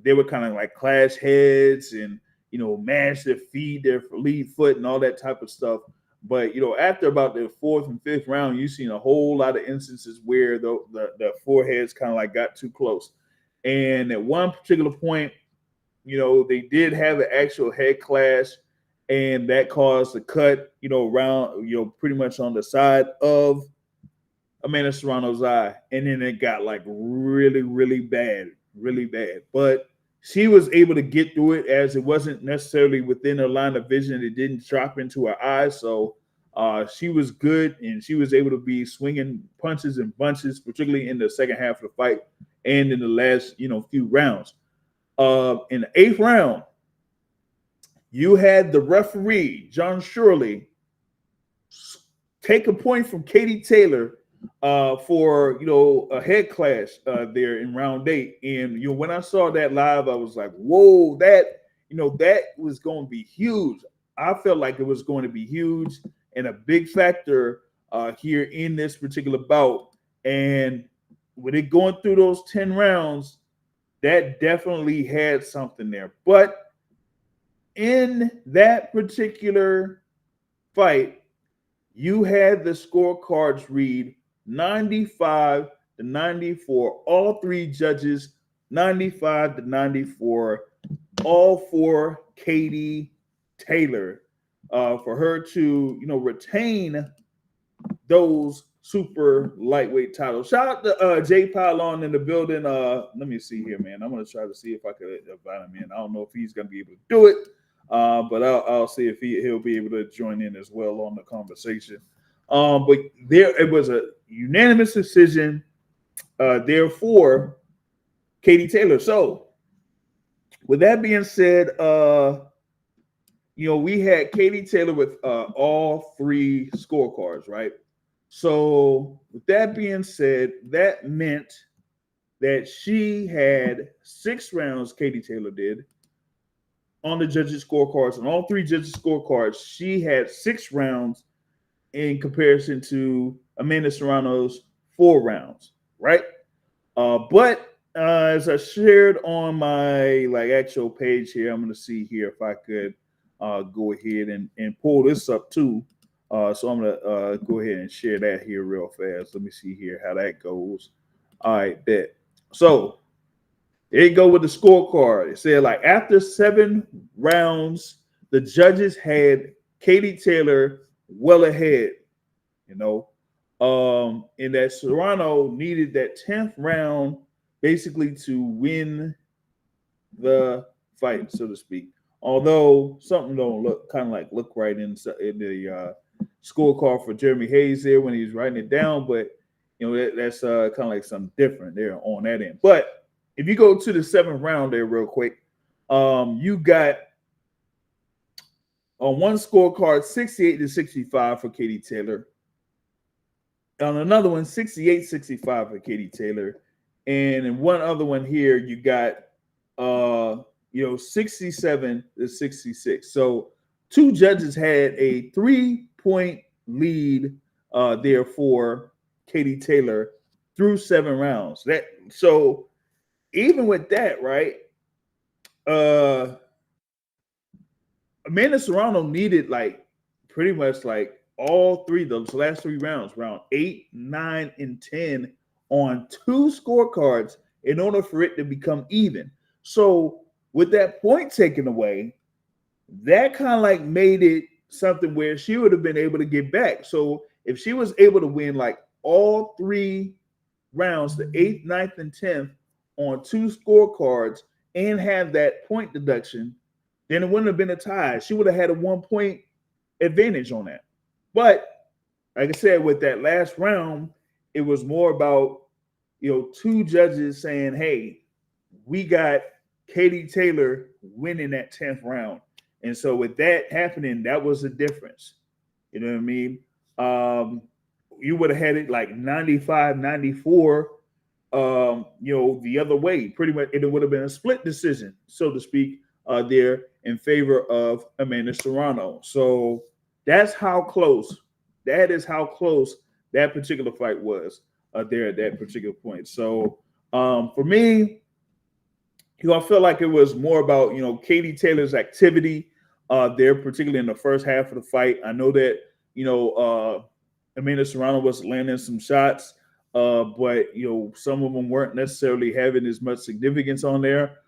they would kind of like clash heads and, mash their feet, their lead foot and all that type of stuff. But, after about the 4th and 5th round, you've seen a whole lot of instances where the foreheads kind of like got too close. And at one particular point, they did have an actual head clash, and that caused a cut, around, pretty much on the side of Amanda Serrano's eye. And then it got like really, really bad. But she was able to get through it, as it wasn't necessarily within her line of vision. It didn't drop into her eyes. So she was good, and she was able to be swinging punches and bunches, particularly in the second half of the fight and in the last, few rounds. In the 8th round, you had the referee, John Shirley, take a point from Katie Taylor for a head clash there in round 8. And when I saw that live, I was like, whoa, that that was going to be huge. I felt like it was going to be huge and a big factor here in this particular bout. And with it going through those 10 rounds, that definitely had something there. But in that particular fight, you had the scorecards read 95-94. All three judges, 95-94, all for Katie Taylor, for her to retain those super lightweight titles. Shout out to Jay Pylon in the building. Let me see here, man. I'm gonna try to see if I could invite him in. I don't know if he's gonna be able to do it, but I'll see if he'll be able to join in as well on the conversation. But there, it was a unanimous decision. Therefore, Katie Taylor. So, with that being said, we had Katie Taylor with all three scorecards, right? So, with that being said, that meant that she had 6 rounds, Katie Taylor did, on the judges' scorecards. On all three judges' scorecards, she had 6 rounds in comparison to Amanda Serrano's 4 rounds, right? But as I shared on my actual page here, I'm going to see here if I could go ahead and pull this up too. So I'm going to go ahead and share that here real fast. Let me see here how that goes. All right, bet. So there you go with the scorecard. It said after 7 rounds, the judges had Katie Taylor well ahead, and that Serrano needed that 10th round basically to win the fight, so to speak. Although something don't look right in the scorecard for Jeremy Hayes there when he's writing it down, but that's kind of like something different there on that end. But if you go to the 7th round there real quick, you got on one scorecard 68-65 for Katie Taylor. On another one, 68-65 for Katie Taylor. And in one other one here, you got 67-66. So 2 judges had a 3-point lead there for Katie Taylor through 7 rounds. So even with that, right? Amanda Serrano needed pretty much all 3 those last 3 rounds, round 8, 9, and 10, on 2 scorecards in order for it to become even. So with that point taken away, that kind of made it something where she would have been able to get back. So if she was able to win all 3 rounds, the 8th, 9th, and 10th, on 2 scorecards and have that point deduction, then it wouldn't have been a tie. She would have had a 1-point advantage on that. But like I said, with that last round, it was more about 2 judges saying, "Hey, we got Katie Taylor winning that 10th round," and so with that happening, that was the difference. You know what I mean? You would have had it 95-94. The other way, pretty much, it would have been a split decision, so to speak, there in favor of Amanda Serrano. So that's how close. That is how close that particular fight was there at that particular point. So for me, I feel like it was more about Katie Taylor's activity there, particularly in the first half of the fight. I know that Amanda Serrano was landing some shots, but some of them weren't necessarily having as much significance on there.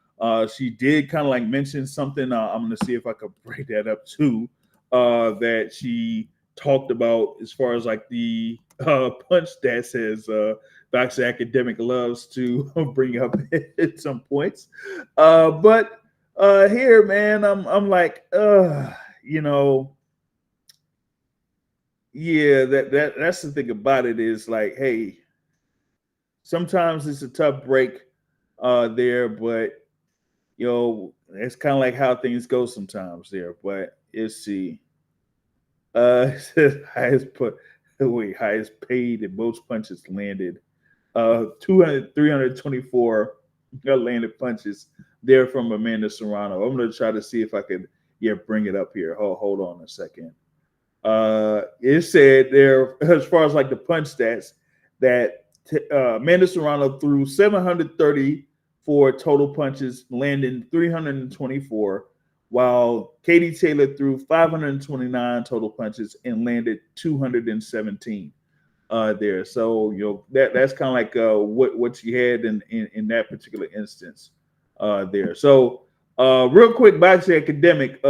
She did kind of mention something. I'm going to see if I could break that up too. That she talked about as far as the punch that says Boxer Academic loves to bring up at some points. But here, man, I'm yeah, that's the thing about it is hey, sometimes it's a tough break there, but it's kind of how things go sometimes there. But let's see. It says highest paid and most punches landed. 324 landed punches there from Amanda Serrano. I'm going to try to see if I could bring it up here. Hold on a second. It said there, as far as like the punch stats, that Amanda Serrano threw 734 total punches, landing 324, while Katie Taylor threw 529 total punches and landed 217 there. So that's kind of like what she had in that particular instance there. So real quick, back to academic.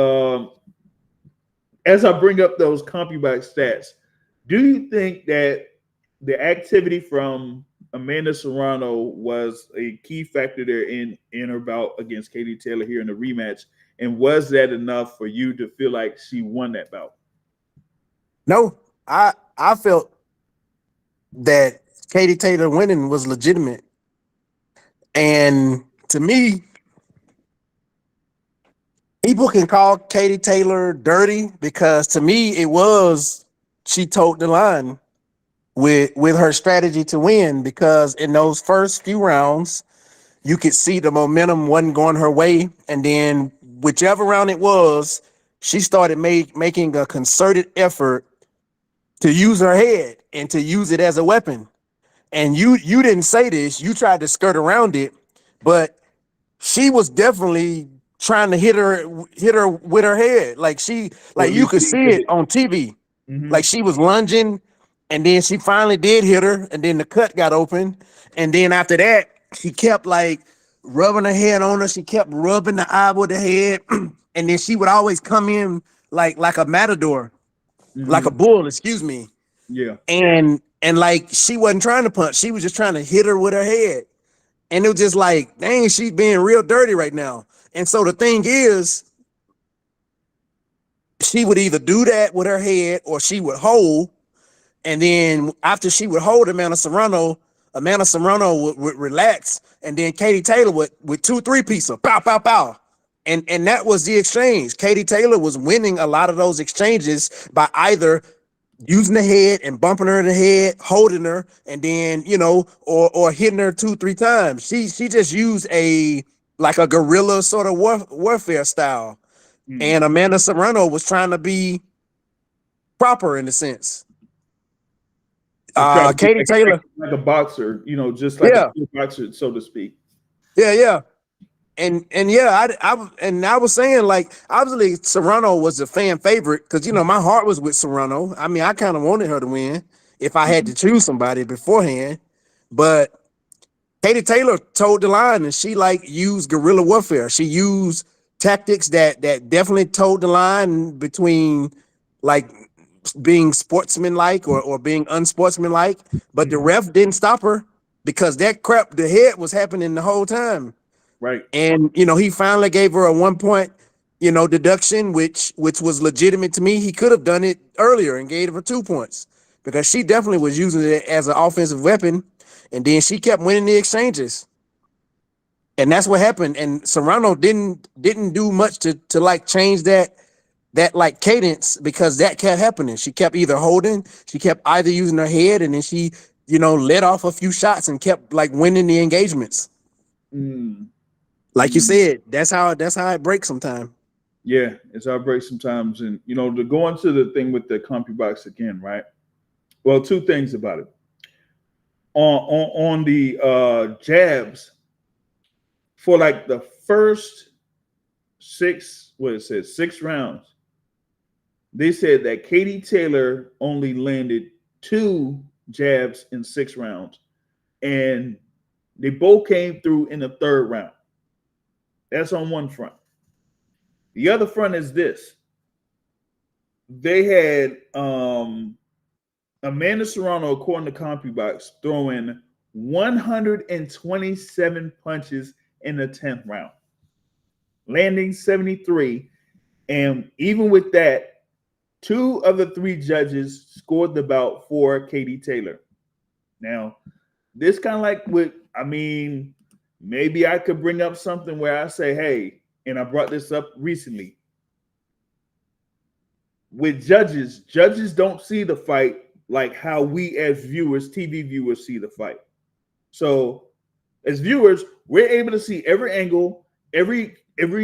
As I bring up those CompuBox stats, do you think that the activity from Amanda Serrano was a key factor there in her bout against Katie Taylor here in the rematch? And was that enough for you to feel like she won that bout? No, I felt that Katie Taylor winning was legitimate. And to me, people can call Katie Taylor dirty because to me it was she toed the line with her strategy to win, because in those first few rounds you could see the momentum wasn't going her way, and then whichever round it was, she started making a concerted effort to use her head and to use it as a weapon. And you didn't say this, you tried to skirt around it, but she was definitely trying to hit her with her head. Like you could see it on TV. Mm-hmm. Like she was lunging, and then she finally did hit her, and then the cut got open. And then after that, she kept like rubbing her head on her. She kept rubbing the eye with her head. And then she would always come in like a matador, like a bull, excuse me. Yeah. And like she wasn't trying to punch, she was just trying to hit her with her head. And it was just like, dang, she's being real dirty right now. And so the thing is, she would either do that with her head or she would hold. And then after she would hold Amanda Serrano would relax. And then Katie Taylor with 2-3 pieces, pow, pow, pow. And that was the exchange. Katie Taylor was winning a lot of those exchanges by either using the head and bumping her in the head, holding her, and then, or hitting her 2-3 times. She just used a guerrilla sort of warfare style. And Amanda Serrano was trying to be proper in a sense. Katie Taylor, like a boxer, just like a boxer, so to speak. Yeah. And I was saying, like, obviously Serrano was a fan favorite because my heart was with Serrano. I mean, I kind of wanted her to win if I had to choose somebody beforehand. But Katie Taylor toed the line, and she used guerrilla warfare. She used tactics that definitely toed the line between like being sportsmanlike or being unsportsmanlike. But the ref didn't stop her because that crap, the head was happening the whole time. Right. And he finally gave her a 1 point, deduction, which was legitimate to me. He could have done it earlier and gave her 2 points because she definitely was using it as an offensive weapon. And then she kept winning the exchanges. And that's what happened. And Serrano didn't do much to change that cadence, because that kept happening. She kept either holding, she kept either using her head, and then she, let off a few shots and kept winning the engagements. Like you said, that's how it breaks sometimes. Yeah, it's how it breaks sometimes. And to go into the thing with the CompuBox again, right? Well, two things about it. On the jabs, for the first 6 rounds, they said that Katie Taylor only landed 2 jabs in 6 rounds, and they both came through in the 3rd round. That's on one front. The other front is this. They had Amanda Serrano, according to CompuBox, throwing 127 punches in the 10th round, landing 73. And even with that, 2 of the 3 judges scored the bout for Katie Taylor. Now, this kind of maybe I could bring up something where I say, hey, and I brought this up recently. With judges don't see the fight like how we as viewers, TV viewers, see the fight. So as viewers, we're able to see every angle, every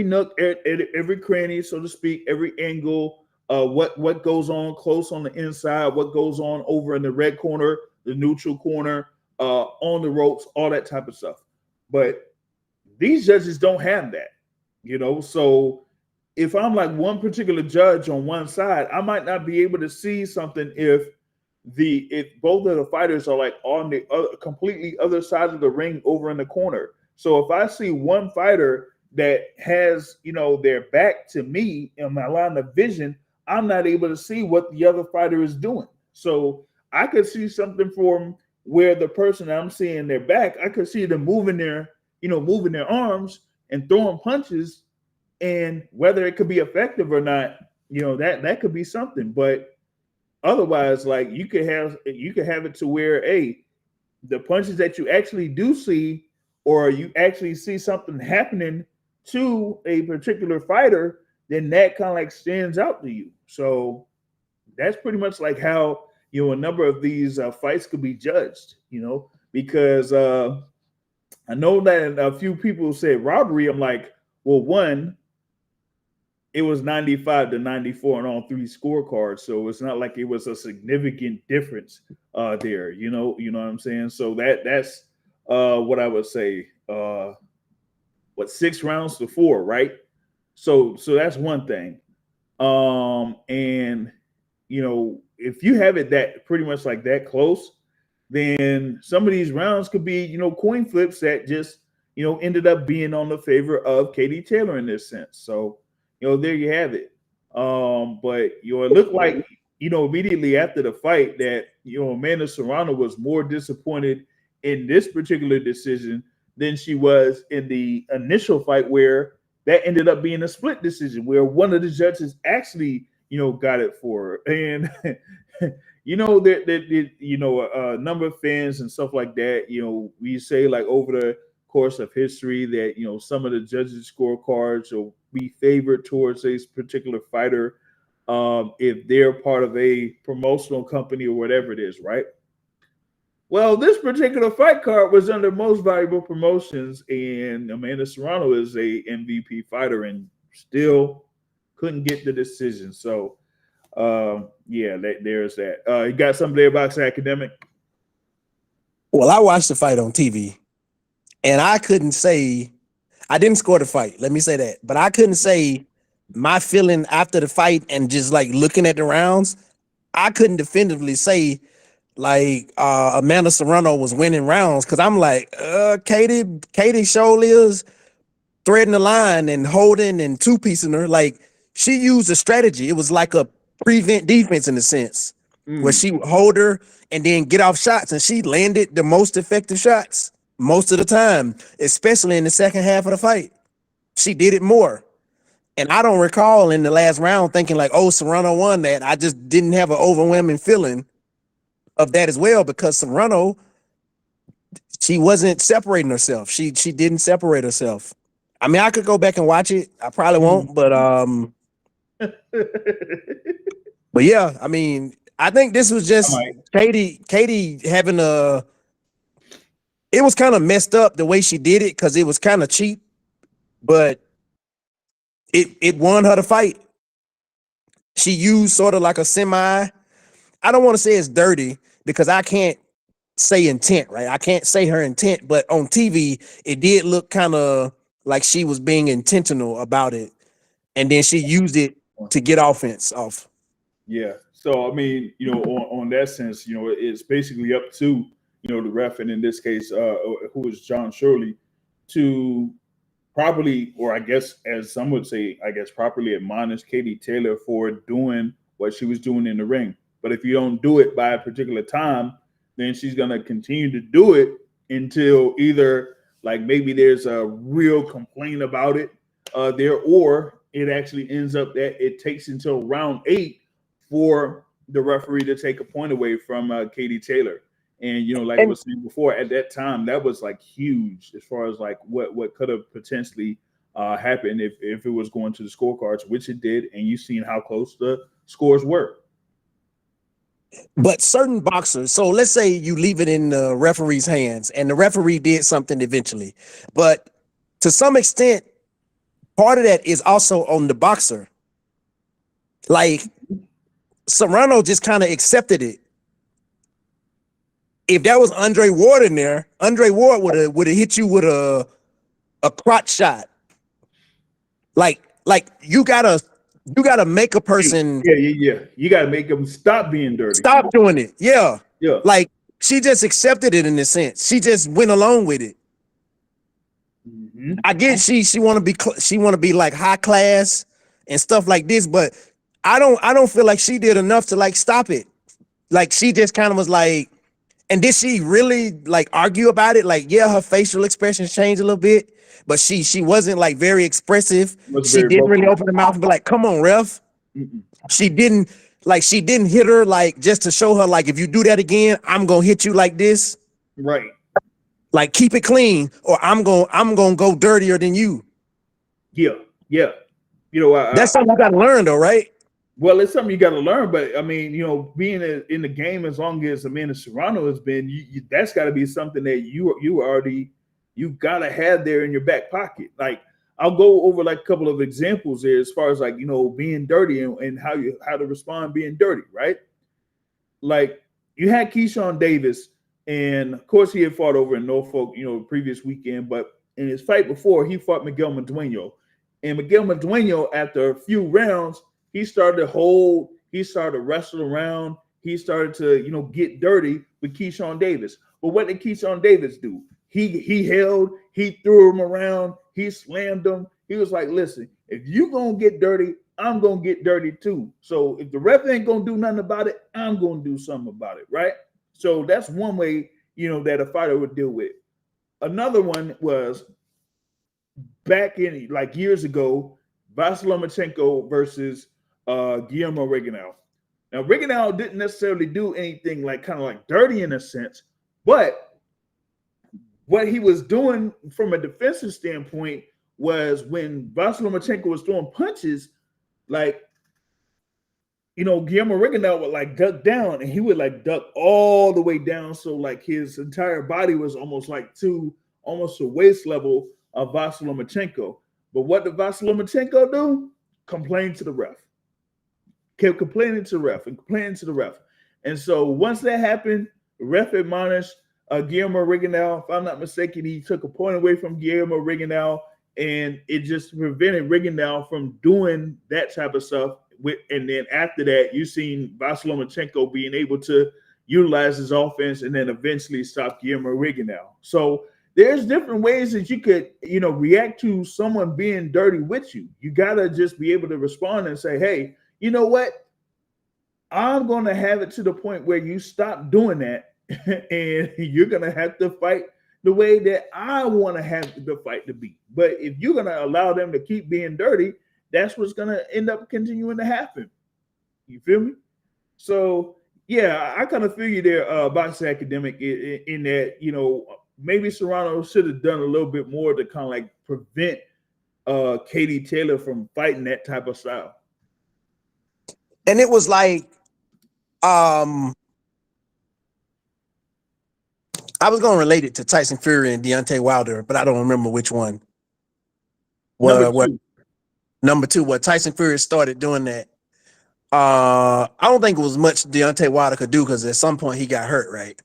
nook, every cranny, so to speak, every angle, what goes on close on the inside, what goes on over in the red corner, the neutral corner, on the ropes, all that type of stuff. But these judges don't have that, So if I'm like one particular judge on one side, I might not be able to see something if both of the fighters are like on the completely other side of the ring over in the corner. So if I see one fighter that has their back to me in my line of vision, I'm not able to see what the other fighter is doing. So I could see something from where the person I'm seeing their back, I could see them moving their arms and throwing punches, and whether it could be effective or not, that could be something. But otherwise, like you could have it to where, hey, the punches that you actually do see, or you actually see something happening to a particular fighter, then that kind of like stands out to you. So that's pretty much like how a number of these fights could be judged. Because I know that a few people said robbery. I'm like, well, one, it was 95-94 on all three scorecards, so it's not like it was a significant difference there. You know what I'm saying? So that's what I would say. 6 rounds to 4, right? So that's one thing. And if you have it that pretty much like that close, then some of these rounds could be coin flips that just ended up being on the favor of Katie Taylor in this sense. So there you have it. But it looked like immediately after the fight that Amanda Serrano was more disappointed in this particular decision than she was in the initial fight, where that ended up being a split decision, where one of the judges actually got it for her. And a number of fans and stuff like that, we say like over the course of history that some of the judges' scorecards will be favored towards a particular fighter if they're part of a promotional company or whatever it is, right? Well, this particular fight card was under Most Valuable Promotions, and Amanda Serrano is a MVP fighter and still couldn't get the decision. So there's that. You got something there about Academic? Well, I watched the fight on TV, and I couldn't say I didn't score the fight. Let me say that, but I couldn't say my feeling after the fight and just like looking at the rounds. I couldn't definitively say like Amanda Serrano was winning rounds, because I'm like, Katie surely is threading the line and holding and two-piecing her. Like, she used a strategy. It was like a prevent defense in a sense, where she would hold her and then get off shots, and she landed the most effective shots most of the time, especially in the second half of the fight. She did it more. And I don't recall in the last round thinking like, oh, Serrano won that. I just didn't have an overwhelming feeling of that as well, because Serrano, she wasn't separating herself. She didn't separate herself. I mean, I could go back and watch it. I probably won't, but but yeah, I mean, I think this was just Katie having it was kind of messed up the way she did it, because it was kind of cheap, but it won her the fight. She used sort of like a semi, I don't want to say it's dirty because I can't say intent, right? I can't say her intent, but on TV, it did look kind of like she was being intentional about it. And then she used it to get offense off. Yeah. So, I mean, on that sense, it's basically up to, the ref, and in this case, who is John Shirley, to properly, or I guess as some would say, properly admonish Katie Taylor for doing what she was doing in the ring. But if you don't do it by a particular time, then she's going to continue to do it until either like maybe there's a real complaint about it there, or it actually ends up that it takes until round 8 for the referee to take a point away from Katie Taylor. And, like I was saying before, at that time, that was like huge as far as like what could have potentially happened if it was going to the scorecards, which it did. And you've seen how close the scores were. But certain boxers, so let's say you leave it in the referee's hands and the referee did something eventually, but to some extent, part of that is also on the boxer. Like Serrano just kind of accepted it. If that was Andre Ward in there, Andre Ward would have hit you with a crotch shot. Like you gotta make a person Yeah. You got to make them stop being dirty. stop doing it. Yeah. Yeah. Like she just accepted it in a sense. She just went along with it. Mm-hmm. I get she want to be like high class and stuff like this, but I don't feel like she did enough to like stop it. Like she just kind of was like, and did she really like argue about it? Like, yeah, her facial expressions changed a little bit, but she wasn't like very expressive. She didn't really open her mouth and be like, "Come on, ref." Mm-mm. She didn't hit her like just to show her like, if you do that again, I'm gonna hit you like this. Right. Like keep it clean, or I'm gonna go dirtier than you. Yeah. You know, That's something you gotta learn though, right? well, it's something you got to learn. But I mean, you know, being in the game as long as Amanda Serrano has been, that's got to be something that you got to have there in your back pocket. Like I'll go over like a couple of examples there as far as like, you know, being dirty and how to respond being dirty, right? Like you had Keyshawn Davis, and of course he had fought over in Norfolk, you know, previous weekend. But in his fight before, he fought Miguel Madueno, and Miguel Madueno, after a few rounds, he started to hold, he started to wrestle around, he started to, you know, get dirty with Keyshawn Davis. But what did Keyshawn Davis do? He held, he threw him around, he slammed him. He was like, listen, if you gonna get dirty, I'm gonna get dirty too. So if the ref ain't gonna do nothing about it, I'm gonna do something about it, right? So that's one way, you know, that a fighter would deal with it. Another one was back in like years ago, Vasily Lomachenko versus Guillermo Reginal. Now, Reginal didn't necessarily do anything like kind of like dirty in a sense, but what he was doing from a defensive standpoint was when Vasily Lomachenko was throwing punches, like, you know, Guillermo Reginal would like duck down, and he would like duck all the way down, so like his entire body was almost like almost to waist level of Vasily Lomachenko. But what did Vasily Lomachenko do? Complain to the ref. Kept complaining to the ref and complaining to the ref. And so once that happened, the ref admonished Guillermo Reginal. If I'm not mistaken, he took a point away from Guillermo Reginal, and it just prevented Reginal from doing that type of stuff. And then after that, you seen Vasily Lomachenko being able to utilize his offense and then eventually stop Guillermo Reginal. So there's different ways that you could, you know, react to someone being dirty with you. You got to just be able to respond and say, hey, you know what? I'm going to have it to the point where you stop doing that and you're going to have to fight the way that I want to have the fight to be. But if you're going to allow them to keep being dirty, that's what's going to end up continuing to happen. You feel me? So, yeah, I kind of feel you there, Boxing Academic, in that, you know, maybe Serrano should have done a little bit more to kind of like prevent Katie Taylor from fighting that type of style. And it was like, I was going to relate it to Tyson Fury and Deontay Wilder, but I don't remember which one. Number two, what Tyson Fury started doing that. I don't think it was much Deontay Wilder could do because at some point he got hurt, right?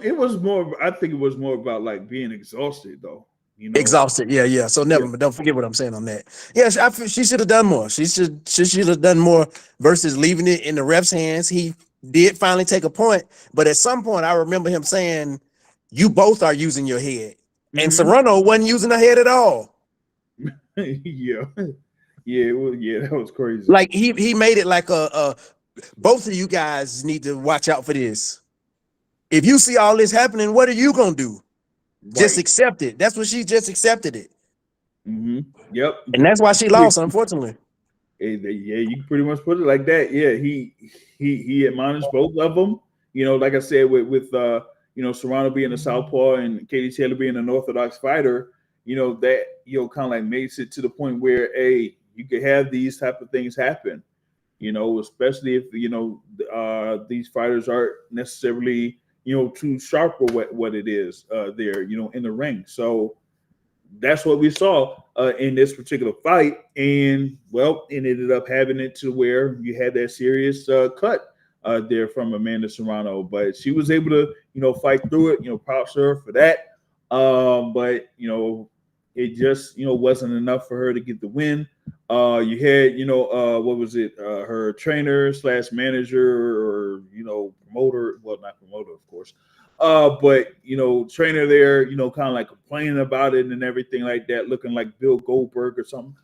It was more. I think it was more about like being exhausted, though. You know? Exhausted, yeah. So don't forget what I'm saying on that. Yeah, I feel she should have done more. She should have done more versus leaving it in the ref's hands. He did finally take a point, but at some point I remember him saying, "You both are using your head," and Serrano wasn't using her head at all. Yeah, that was crazy. Like he made it like a both of you guys need to watch out for this. If you see all this happening, what are you gonna do? Right. Just accept it. That's what she just accepted it. Yep. And that's why she lost, unfortunately. Yeah, you pretty much put it like that. Yeah, he admonished both of them. You know, like I said, with you know, Serrano being a southpaw and Katie Taylor being an orthodox fighter, you know, that, you know, kind of like makes it to the point where, hey, you could have these type of things happen, you know, especially if, you know, these fighters aren't necessarily, you know, too sharp or what it is there, you know, in the ring. So that's what we saw in this particular fight. And well, it ended up having it to where you had that serious cut there from Amanda Serrano, but she was able to, fight through it. Props to her for that. But it just wasn't enough for her to get the win. You had what was it? Her trainer slash manager or promoter. Well, not promoter, of course. But trainer there, kind of like complaining about it and everything like that, looking like Bill Goldberg or something.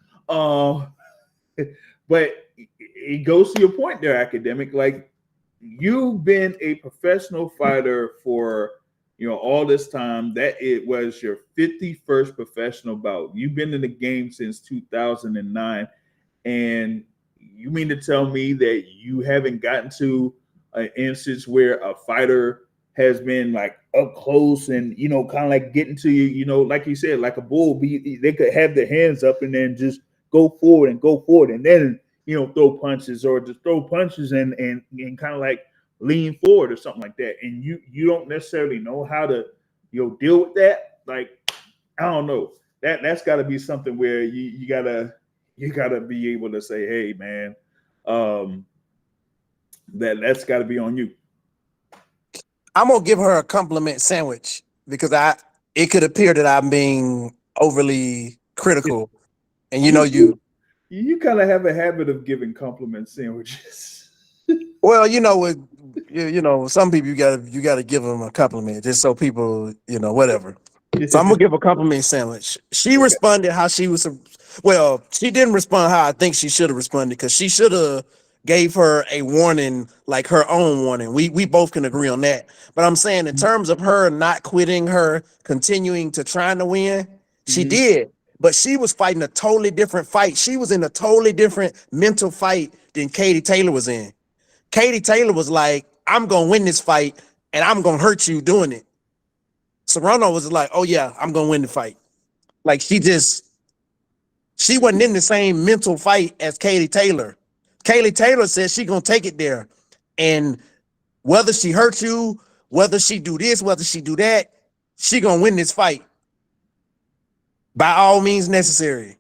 But it goes to your point there, academic. Like, you've been a professional fighter for all this time. That it was your 51st professional bout. You've been in the game since 2009, and you mean to tell me that you haven't gotten to an instance where a fighter has been like up close and kind of like getting to you, like you said, like a bull, they could have their hands up and then just go forward and then throw punches, or just throw punches and kind of like lean forward or something like that, and you don't necessarily know how to deal with that. Like, I don't know, that's got to be something where you gotta be able to say, hey man, that's got to be on you. I'm gonna give her a compliment sandwich because it could appear that I'm being overly critical, and you kind of have a habit of giving compliment sandwiches. Well, some people you gotta give them a compliment just so people whatever. So I'm gonna give a compliment sandwich. She responded how she was. Well, she didn't respond how I think she should have responded, because she should have gave her a warning, like her own warning. We both can agree on that. But I'm saying in terms of her not quitting, her continuing to trying to win, she did. But she was fighting a totally different fight. She was in a totally different mental fight than Katie Taylor was in. Katie Taylor was like, I'm gonna win this fight and I'm gonna hurt you doing it. Serrano was like, oh yeah, I'm gonna win the fight. Like, she wasn't in the same mental fight as Katie Taylor. Katie Taylor said she gonna take it there, and whether she hurt you, whether she do this, whether she do that, she gonna win this fight by all means necessary.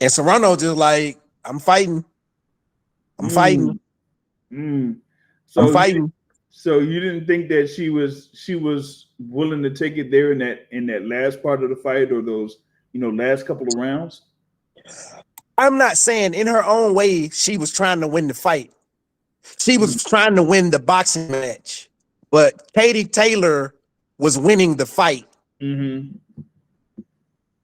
And Serrano just like, I'm fighting. I'm fighting. So I'm fighting. So you didn't think that she was willing to take it there in that last part of the fight, or those last couple of rounds? I'm not saying, in her own way, she was trying to win the fight. She was trying to win the boxing match, but Katie Taylor was winning the fight.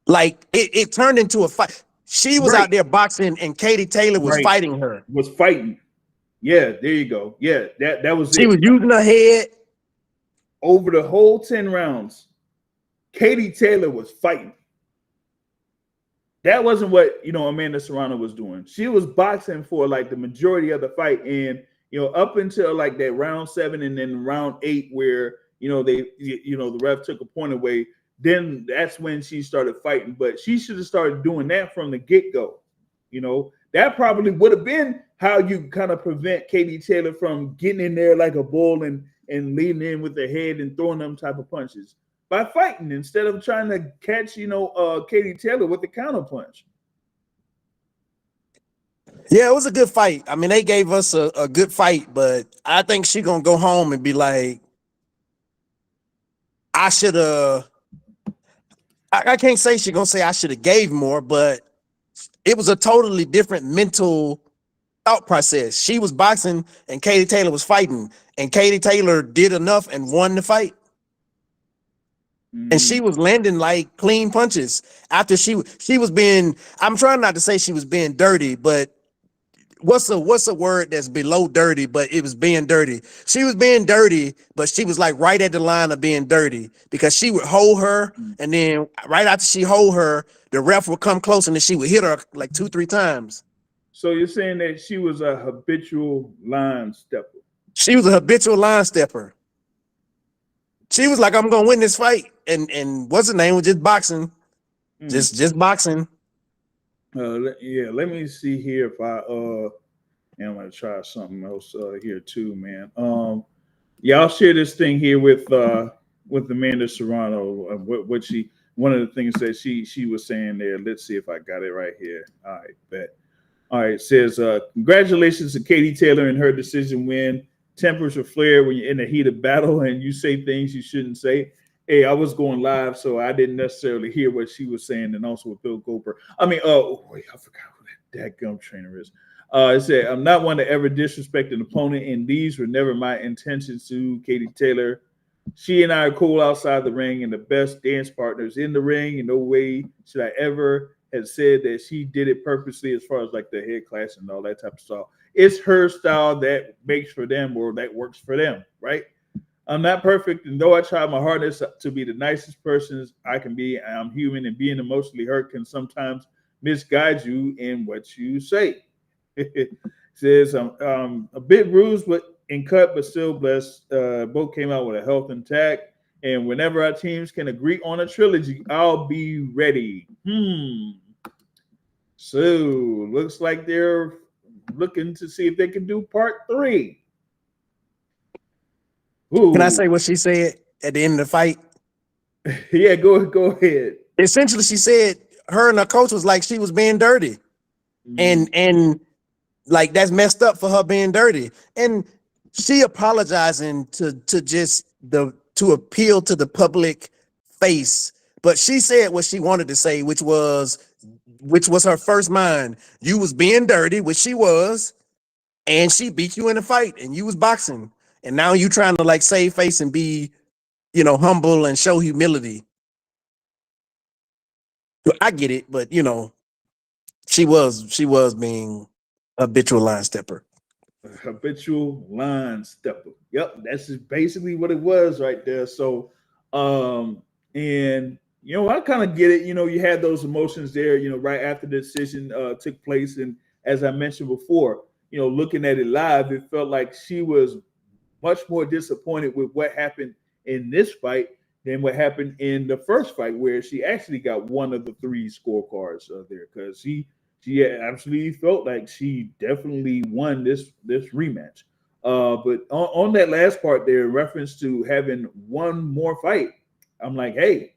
Like, it turned into a fight. She was out there boxing, and Katie Taylor was fighting her. Was fighting. Yeah, there you go. Yeah, that was it. She was using her head. Over the whole 10 rounds, Katie Taylor was fighting. That wasn't what Amanda Serrano was doing. She was boxing for like the majority of the fight, and up until like that round 7 and then round 8, where the ref took a point away. Then that's when she started fighting. But she should have started doing that from the get-go. That probably would have been how you kind of prevent Katie Taylor from getting in there like a bull and leading in with her head and throwing them type of punches, by fighting instead of trying to catch Katie Taylor with the counter punch. Yeah, it was a good fight. I mean, they gave us a good fight, but I think she gonna go home and be like, I should have. I can't say she gonna say I should have gave more, but it was a totally different mental thought process. She was boxing and Katie Taylor was fighting, and Katie Taylor did enough and won the fight. And she was landing like clean punches after she was being, I'm trying not to say she was being dirty, but what's a word that's below dirty, but it was being dirty. She was being dirty, but she was like right at the line of being dirty, because she would hold her, and then right after she hold her, the ref would come close and then she would hit her like 2-3 times. So you're saying that she was a habitual line stepper? She was a habitual line stepper. She was like, I'm gonna win this fight, and what's her name was just boxing, just boxing. Let me see here if I'm gonna try something else here too, man. I'll share this thing here with Amanda Serrano, what she one of the things that she was saying there. Let's see if I got it right here. All right, bet. All right, it says congratulations to Katie Taylor and her decision win. Tempers are flared when you're in the heat of battle and you say things you shouldn't say. Hey, I was going live, so I didn't necessarily hear what she was saying, and also with Bill Goldberg. I mean, oh wait, I forgot who that gum trainer is. It said, I'm not one to ever disrespect an opponent, and these were never my intentions to Katie Taylor. She and I are cool outside the ring and the best dance partners in the ring. In no way should I ever have said that she did it purposely as far as like the head class and all that type of stuff. It's her style that makes for them or that works for them, right? I'm not perfect, and though I try my hardest to be the nicest person I can be, I'm human, and being emotionally hurt can sometimes misguide you in what you say. It says I'm a bit bruised but in cut, but still blessed. Both came out with a health intact, and whenever our teams can agree on a trilogy, I'll be ready. So looks like they're looking to see if they can do part 3. Ooh. Can I say what she said at the end of the fight? Yeah, go ahead. Essentially, she said her and her coach was like she was being dirty, and like that's messed up for her being dirty. And she apologizing to just to appeal to the public face, but she said what she wanted to say, which was her first mind. You was being dirty, which she was, and she beat you in a fight, and you was boxing, and now you trying to like save face and be, humble and show humility. I get it, but she was being a habitual line stepper. Habitual line stepper. Yep, that's just basically what it was right there. So, and I kind of get it. You had those emotions there. Right after the decision took place, and as I mentioned before, looking at it live, it felt like she was much more disappointed with what happened in this fight than what happened in the first fight, where she actually got one of the 3 scorecards there, because she absolutely felt like she definitely won this rematch. But on that last part there, in reference to having one more fight, I'm like, hey,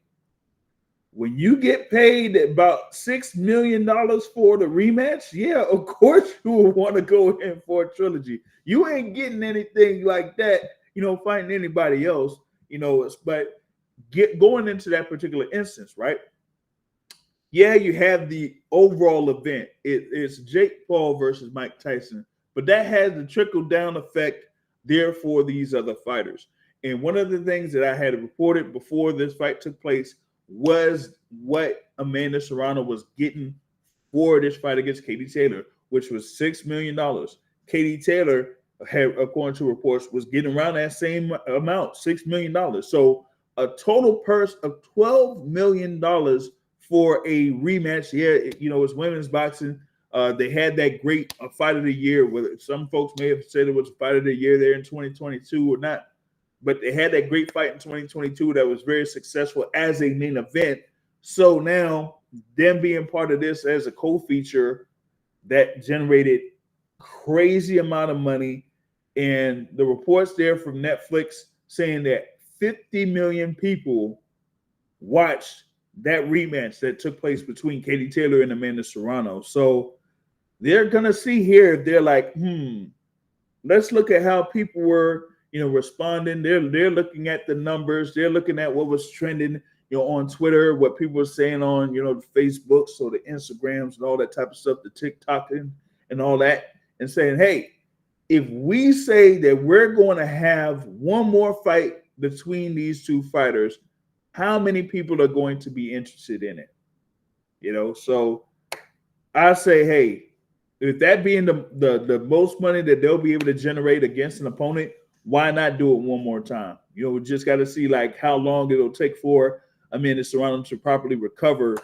when you get paid about $6 million for the rematch, yeah, of course you will want to go in for a trilogy. You ain't getting anything like that, fighting anybody else, but going into that particular instance, right? Yeah, you have the overall event. It's Jake Paul versus Mike Tyson, but that has the trickle-down effect there for these other fighters. And one of the things that I had reported before this fight took place was what Amanda Serrano was getting for this fight against Katie Taylor, which was $6 million. Katie Taylor, according to reports, was getting around that same amount, $6 million. So a total purse of $12 million for a rematch. Yeah, it's women's boxing. They had that great fight of the year. Whether some folks may have said it was a fight of the year there in 2022 or not, but they had that great fight in 2022 that was very successful as a main event. So now them being part of this as a co-feature that generated crazy amount of money, and the reports there from Netflix saying that 50 million people watched that rematch that took place between Katie Taylor and Amanda Serrano. So they're gonna see here if they're like, let's look at how people were, responding. They're looking at the numbers. They're looking at what was trending, on Twitter, what people were saying on, the Facebooks or the Instagrams and all that type of stuff, the TikTok and all that, and saying, hey, if we say that we're going to have one more fight between these 2 fighters, how many people are going to be interested in it? So I say, hey, if that being the most money that they'll be able to generate against an opponent, why not do it one more time? We just got to see like how long it'll take for Amanda Serrano to properly recover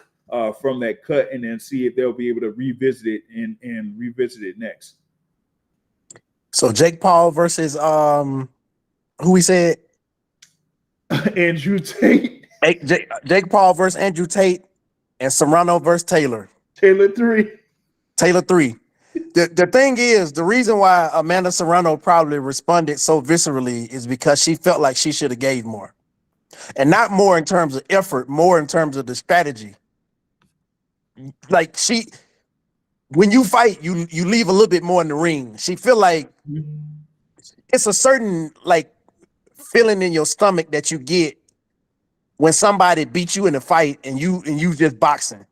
from that cut, and then see if they'll be able to revisit it and revisit it next. So Jake Paul versus who we said? Andrew Tate. Jake Paul versus Andrew Tate, and Serrano versus Taylor. Taylor 3. The thing is, the reason why Amanda Serrano probably responded so viscerally is because she felt like she should have gave more. and not more in terms of effort, more in terms of the strategy. Like when you fight, you leave a little bit more in the ring. She feel like it's a certain like feeling in your stomach that you get when somebody beats you in a fight and you just boxing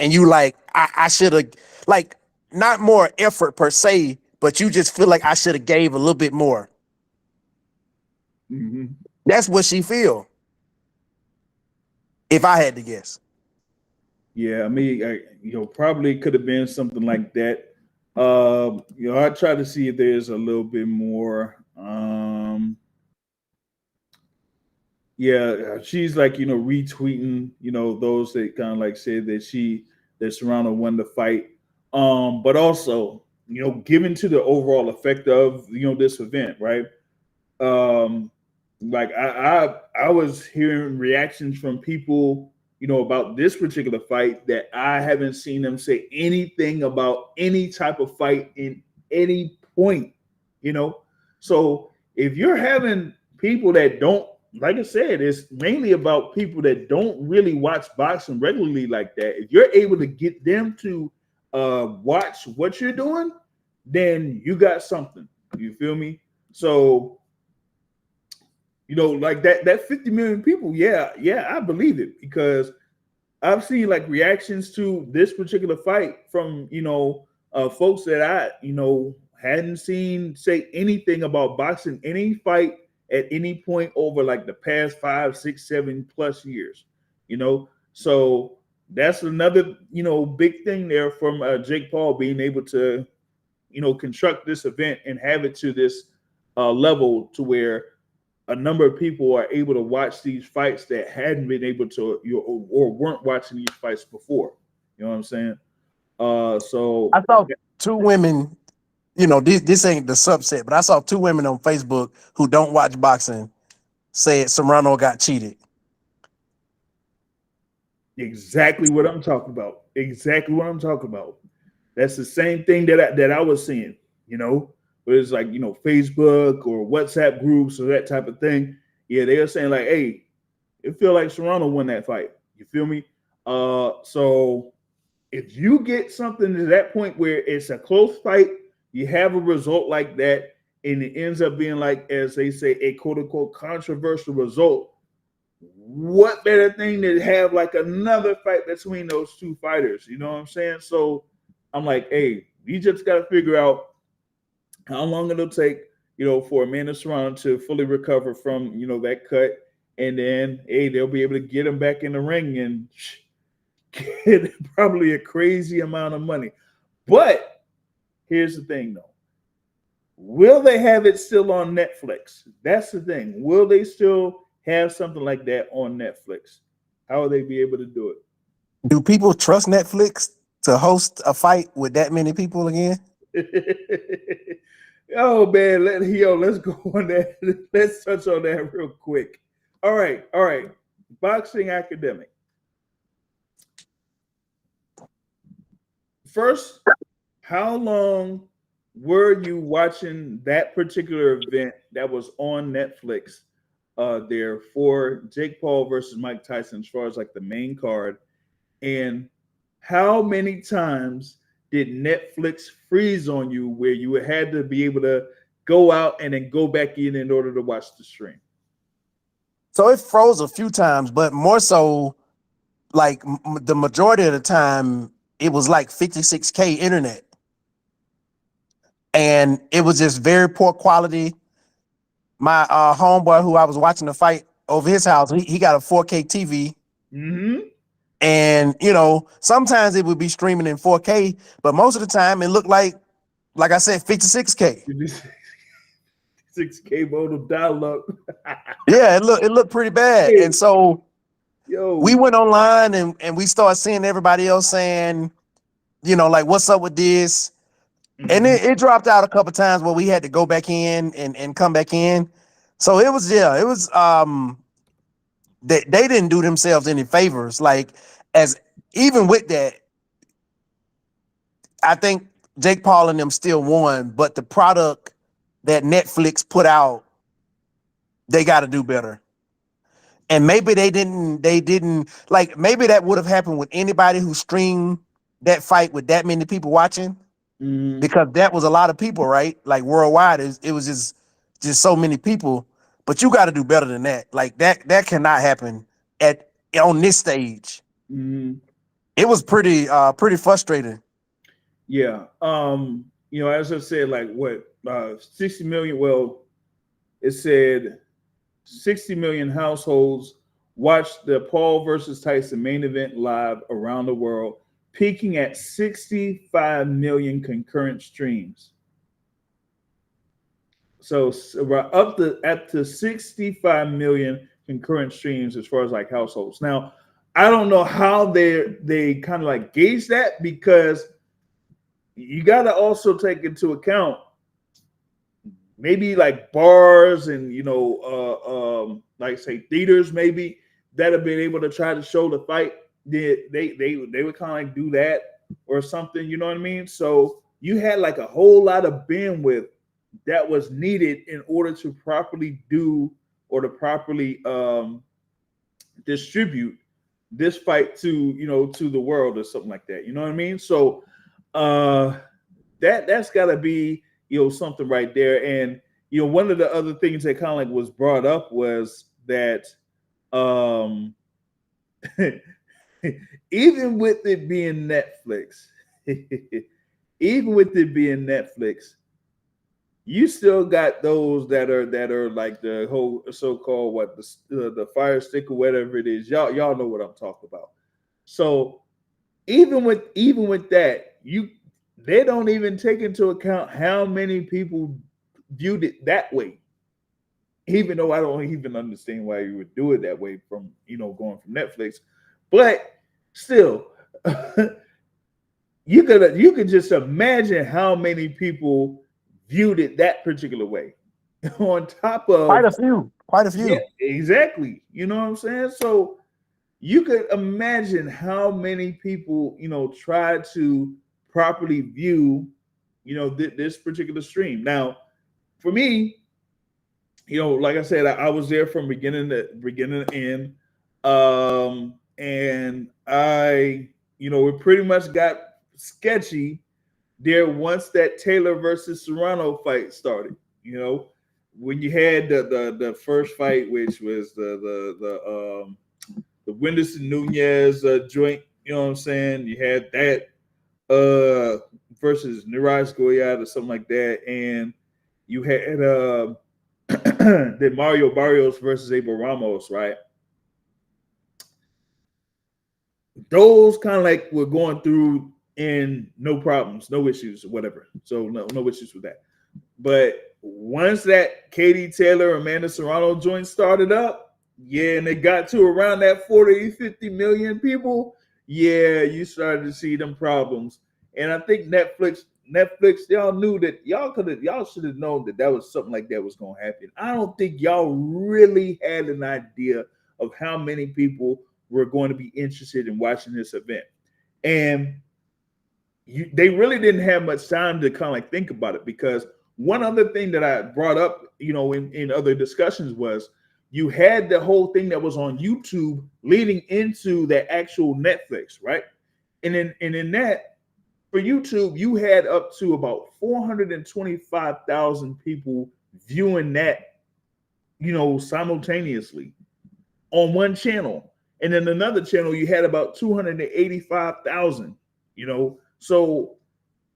and you like I should have like not more effort per se, but you just feel like I should have gave a little bit more. Mm-hmm. That's what she feel. If I had to guess. Yeah, I mean, probably could have been something like that. I try to see if there's a little bit more. Yeah, she's like retweeting those that kind of like said that Serrano won the fight, but also given to the overall effect of this event, right? Um, like I was hearing reactions from people about this particular fight that I haven't seen them say anything about any type of fight in any point, you know. So if you're having people that don't, like I said, it's mainly about people that don't really watch boxing regularly like that. If you're able to get them to watch what you're doing, then you got something. You feel me? So like that 50 million people, yeah, I believe it because I've seen like reactions to this particular fight from folks that I hadn't seen say anything about boxing any fight at any point over like the past 5, 6, 7+ years. So that's another big thing there from Jake Paul being able to construct this event and have it to this level to where a number of people are able to watch these fights that hadn't been able to or weren't watching these fights before. You know what I'm saying? So I saw two women, this ain't the subset, but I saw two women on Facebook who don't watch boxing said Serrano got cheated. exactly what I'm talking about. Exactly what I'm talking about. That's the same thing that I was seeing. Where it's like Facebook or WhatsApp groups or that type of thing. Yeah, they are saying like, hey, it feel like Serrano won that fight. You feel me? So if you get something to that point where it's a close fight, you have a result like that, and it ends up being like, as they say, a quote unquote controversial result. What better thing to have like another fight between those two fighters? You know what I'm saying? So I'm like, hey, we just got to figure out how long it'll take, for Amanda Serrano to fully recover from, that cut. And then, hey, they'll be able to get him back in the ring and get probably a crazy amount of money. But here's the thing, though. Will they have it still on Netflix? That's the thing. Will they still have something like that on Netflix? How will they be able to do it? Do people trust Netflix to host a fight with that many people again? Oh man, let's go on that. Let's touch on that real quick. All right. Boxing academic. First, how long were you watching that particular event that was on Netflix there for Jake Paul versus Mike Tyson as far as like the main card? And how many times did Netflix freeze on you where you had to be able to go out and then go back in order to watch the stream? So it froze a few times, but more so like the majority of the time it was like 56K internet. And it was just very poor quality. My homeboy who I was watching the fight over his house, he got a 4K TV. Mm-hmm. And sometimes it would be streaming in 4K, but most of the time it looked like I said, 56K. 6K modem dial-up. Yeah, it looked pretty bad. Hey, and so yo, we went online and we started seeing everybody else saying, like, what's up with this? And it dropped out a couple times where we had to go back in and come back in. So it was they didn't do themselves any favors. Like, as even with that, I think Jake Paul and them still won, but the product that Netflix put out, they got to do better. And maybe they didn't like, maybe that would have happened with anybody who streamed that fight with that many people watching, Mm-hmm. because that was a lot of people, right? Like worldwide, it was just so many people. But you got to do better than that. Like that cannot happen at on this stage. Mm-hmm. It was pretty frustrating. Yeah. As I said, like what 60 million. Well, it said 60 million households watched the Paul versus Tyson main event live around the world, peaking at 65 million concurrent streams. So we're up to 65 million concurrent streams as far as like households. Now, I don't know how they kind of like gauge that, because you got to also take into account maybe like bars and like say theaters maybe that have been able to try to show the fight. They would kind of like do that or something, you know what I mean? So you had like a whole lot of bandwidth that was needed in order to properly do or to properly distribute this fight to the world or something like that, you know what I mean? So uh that's got to be something right there. And one of the other things that kind of like was brought up was that um even with it being Netflix, even with it being Netflix, you still got those that are like the whole so-called the fire stick or whatever it is. Y'all know what I'm talking about. So even with that, they don't even take into account how many people viewed it that way. Even though I don't even understand why you would do it that way from going from Netflix, but still, you could just imagine how many people viewed it that particular way. On top Quite of a few. Quite a yeah, few. exactly. You know what I'm saying? So you could imagine how many people try to properly view this particular stream. Now, for me, like I said, I was there from beginning to end, and it pretty much got sketchy there once that Taylor versus Serrano fight started. When you had the first fight, which was the Wenderson Nunez joint, you know what I'm saying? You had that versus Niraj Goyat or something like that, and you had the Mario Barrios versus Abel Ramos, right? Those kind of like were going through and no problems, no issues, whatever. So no issues with that. But once that Katie Taylor, Amanda Serrano joint started up, yeah, and it got to around that 40, 50 million people, yeah, you started to see them problems. And I think Netflix, y'all knew that y'all should have known that was something like that was going to happen. I don't think y'all really had an idea of how many people were going to be interested in watching this event. And they really didn't have much time to kind of like think about it, because one other thing that I brought up, in other discussions was you had the whole thing that was on YouTube leading into the actual Netflix, right? And in that, for YouTube, you had up to about 425,000 people viewing that, simultaneously on one channel. And then another channel, you had about 285,000, So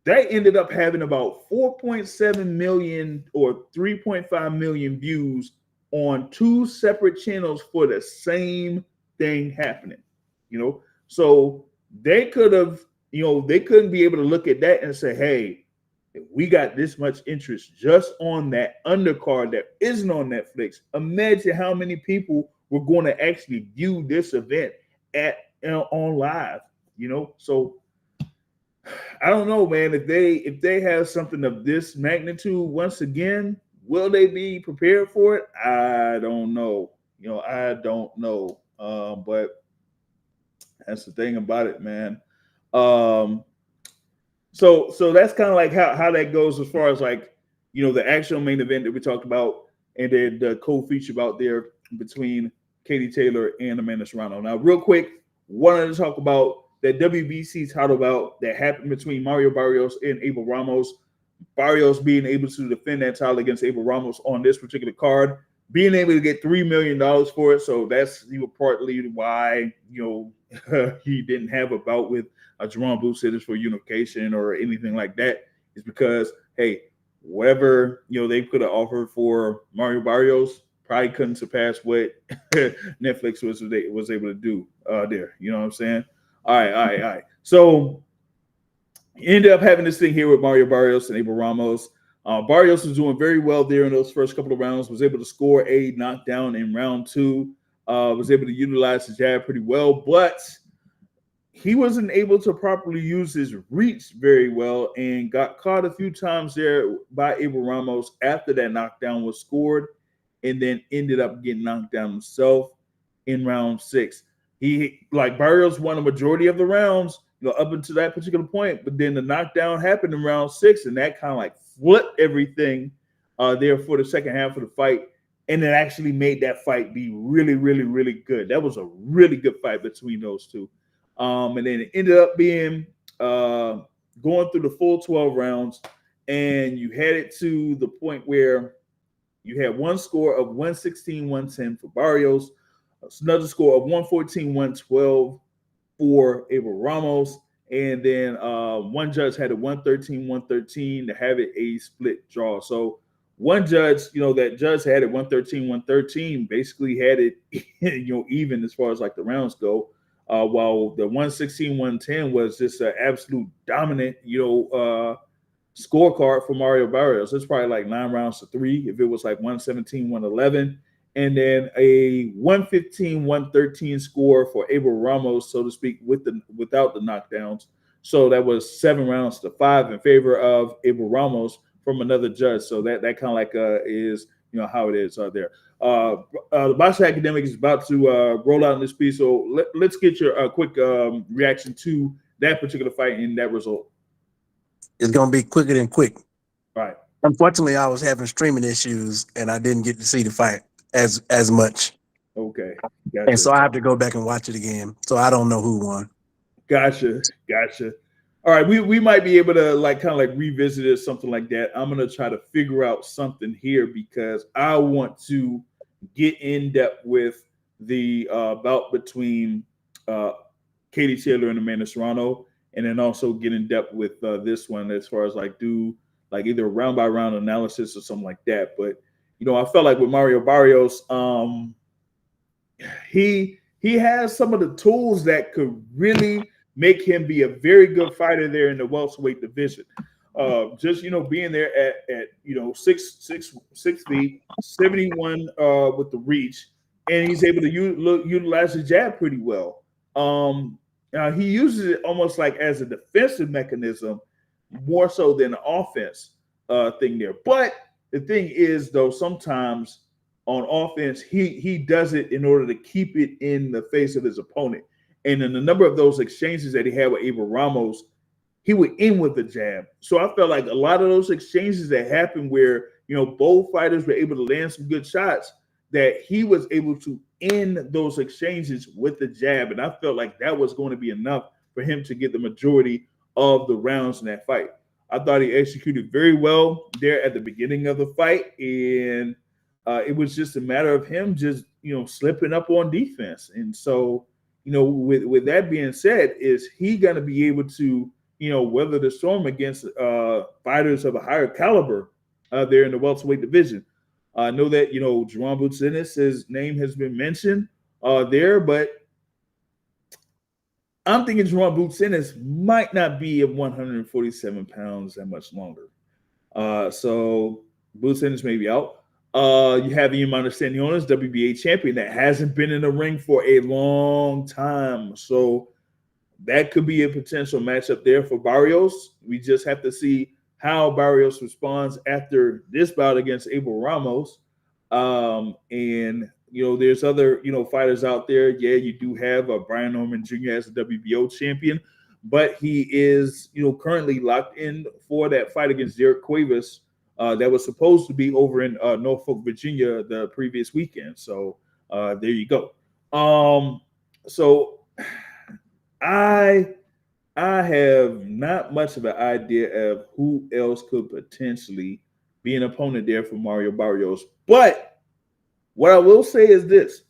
that ended up having about 4.7 million or 3.5 million views on two separate channels for the same thing happening. So they could have, they couldn't be able to look at that and say, hey, we got this much interest just on that undercard that isn't on Netflix. Imagine how many people were going to actually view this event on live. So I don't know, man. If they have something of this magnitude once again, will they be prepared for it? I don't know. I don't know. But that's the thing about it, man. Um, so that's kind of like how that goes as far as like the actual main event that we talked about, and then the co-feature out there between Katie Taylor and Amanda Serrano. Now, real quick, wanted to talk about that WBC title bout that happened between Mario Barrios and Abel Ramos. Barrios being able to defend that title against Abel Ramos on this particular card, being able to get $3 million for it. So that's partly why he didn't have a bout with Jerome Booth Sitters for unification or anything like that. Is because hey, whatever they could have offered for Mario Barrios probably couldn't surpass what Netflix was able to do there. You know what I'm saying? All right. So ended up having this thing here with Mario Barrios and Abel Ramos. Barrios was doing very well there in those first couple of rounds, was able to score a knockdown in round 2, was able to utilize the jab pretty well, but he wasn't able to properly use his reach very well and got caught a few times there by Abel Ramos after that knockdown was scored, and then ended up getting knocked down himself in round 6. Barrios won a majority of the rounds, up until that particular point, but then the knockdown happened in round 6, and that kind of flipped everything there for the second half of the fight, and it actually made that fight be really, really, really good. That was a really good fight between those two, and then it ended up being going through the full 12 rounds, and you had it to the point where you had one score of 116-110 for Barrios, another score of 114-112 for Abel Ramos, and then one judge had a 113-113 to have it a split draw. So one judge, that judge had it 113-113, basically had it, even as far as the rounds go, while the 116-110 was just an absolute dominant, scorecard for Mario Barrios. It's probably 9 rounds to 3 if it was 117-111. And then a 115-113 score for Abel Ramos, so to speak, without the knockdowns. So that was 7 rounds to 5 in favor of Abel Ramos from another judge. So that kind of is how it is out there. The Boxing Academic is about to roll out in this piece. So let's get your quick reaction to that particular fight and that result. It's gonna be quicker than quick. All right. Unfortunately, I was having streaming issues and I didn't get to see the fight as much. Okay. Gotcha. And so I have to go back and watch it again. So I don't know who won. Gotcha. All right, we might be able to revisit it, something like that. I'm gonna try to figure out something here because I want to get in depth with the bout between Katie Taylor and Amanda Serrano, and then also get in depth with this one as far as do either round by round analysis or something like that. But I felt like with Mario Barrios, he has some of the tools that could really make him be a very good fighter there in the welterweight division. Just being there at 6 feet, 71 with the reach, and he's able to utilize the jab pretty well. He uses it almost as a defensive mechanism more so than an offense thing there. But the thing is, though, sometimes on offense, he does it in order to keep it in the face of his opponent. And in a number of those exchanges that he had with Abel Ramos, he would end with the jab. So I felt like a lot of those exchanges that happened where, both fighters were able to land some good shots, that he was able to end those exchanges with the jab. And I felt like that was going to be enough for him to get the majority of the rounds in that fight. I thought he executed very well there at the beginning of the fight. And it was just a matter of him just, slipping up on defense. And so, with that being said, is he going to be able to, weather the storm against fighters of a higher caliber there in the welterweight division? I know that, Jerome Bootsinis, his name has been mentioned there, but I'm thinking Jerome Bootsinis might not be at 147 pounds that much longer. So Bootsinis may be out. You have Ian Stanionis, WBA champion, that hasn't been in the ring for a long time. So that could be a potential matchup there for Barrios. We just have to see how Barrios responds after this bout against Abel Ramos. And, there's other, fighters out there. Yeah, you do have Brian Norman Jr. as a WBO champion, but he is, currently locked in for that fight against Derek Cuevas that was supposed to be over in Norfolk, Virginia the previous weekend. So there you go. So I I have not much of an idea of who else could potentially be an opponent there for Mario Barrios. But what I will say is this: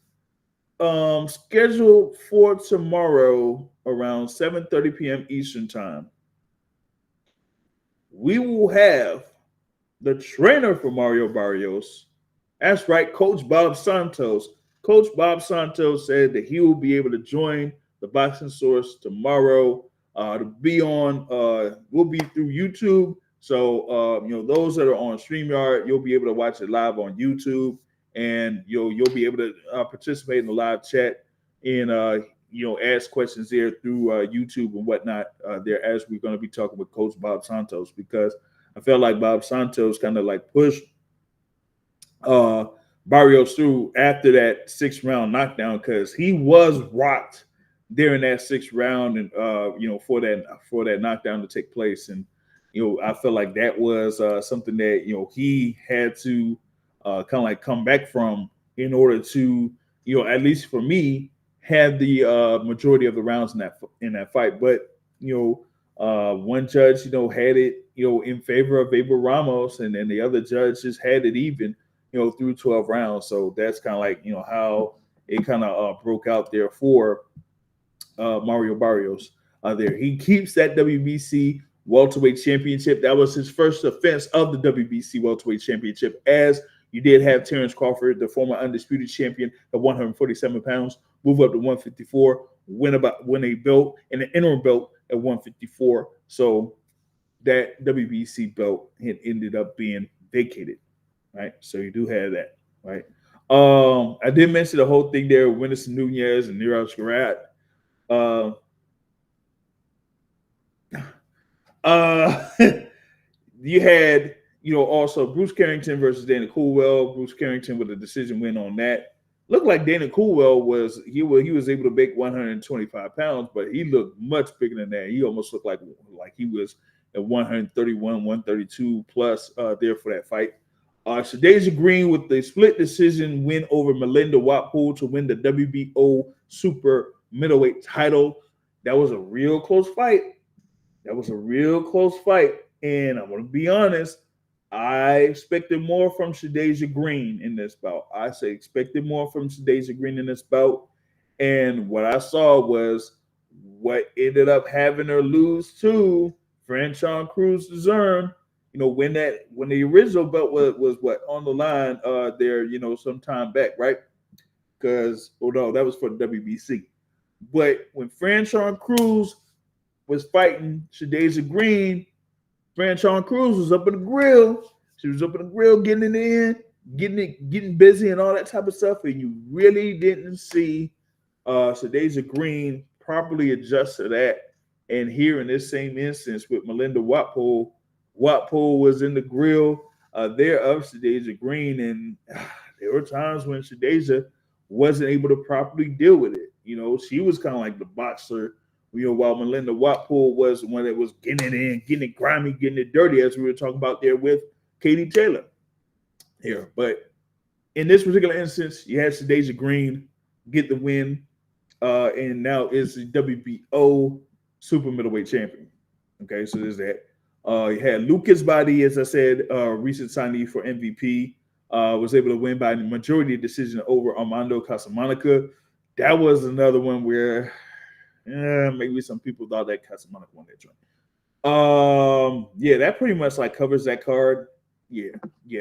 scheduled for tomorrow around 7:30 p.m. Eastern time, we will have the trainer for Mario Barrios. That's right, Coach Bob Santos. Coach Bob Santos said that he will be able to join the Boxing Source tomorrow. To be on, will be through YouTube. So those that are on StreamYard, you'll be able to watch it live on YouTube, and you'll be able to participate in the live chat and ask questions there through YouTube and whatnot. There, as we're going to be talking with Coach Bob Santos, because I felt like Bob Santos kind of like pushed uh, Barrios through after that 6th round knockdown, because he was rocked during that 6th round, and for that knockdown to take place. And I felt like that was something that he had to kind of like come back from in order to at least for me had the majority of the rounds in that fight. But one judge had it in favor of Abel Ramos, and then the other judge just had it even through 12 rounds. So that's kind of like how it kind of broke out there for Mario Barrios. There, he keeps that WBC welterweight championship. That was his first offense of the WBC welterweight championship, as you did have Terrence Crawford, the former undisputed champion at 147 pounds, move up to 154, win a belt and an interim belt at 154. So that WBC belt had ended up being vacated, right? So you do have that, right? I did mention the whole thing there with Winison Nunez and Niraj Garat. You had also Bruce Carrington versus Dana Coolwell. Bruce Carrington with a decision win on that. Looked like Dana Coolwell was able to make 125 pounds, but he looked much bigger than that. He almost looked like he was at 131, 132 plus there for that fight. Shadeja Green with the split decision win over Melinda Watpool to win the WBO super middleweight title. That was a real close fight. And I'm going to be honest, I expected more from Shadeja Green in this bout. Expected more from Shadeja Green in this bout. And what I saw was what ended up having her lose to Franchon Cruz Zurn. When the original belt was what on the line there, some time back, right? Because that was for the WBC. But when Franchon Cruz was fighting Shadeja Green, Franchon Cruz was up in the grill. She was up in the grill, getting it in, getting busy and all that type of stuff. And you really didn't see Shadeja Green properly adjust to that. And here in this same instance with Melinda Watpool, Watpool was in the grill there of Shadeja Green. And there were times when Shadeja wasn't able to properly deal with it. She was kind of like the boxer, while Melinda Watpool was the one that was getting it in, getting it grimy, getting it dirty, as we were talking about there with Katie Taylor here. But in this particular instance, you had Shadeja Green get the win, and now is the WBO super middleweight champion. Okay, so there's that. You had Lucas Badi, as I said, recent signee for MVP, was able to win by majority decision over Armando Casamonica. That was another one where maybe some people thought that Casamonica won that joint. Yeah, that pretty much like covers that card. Yeah,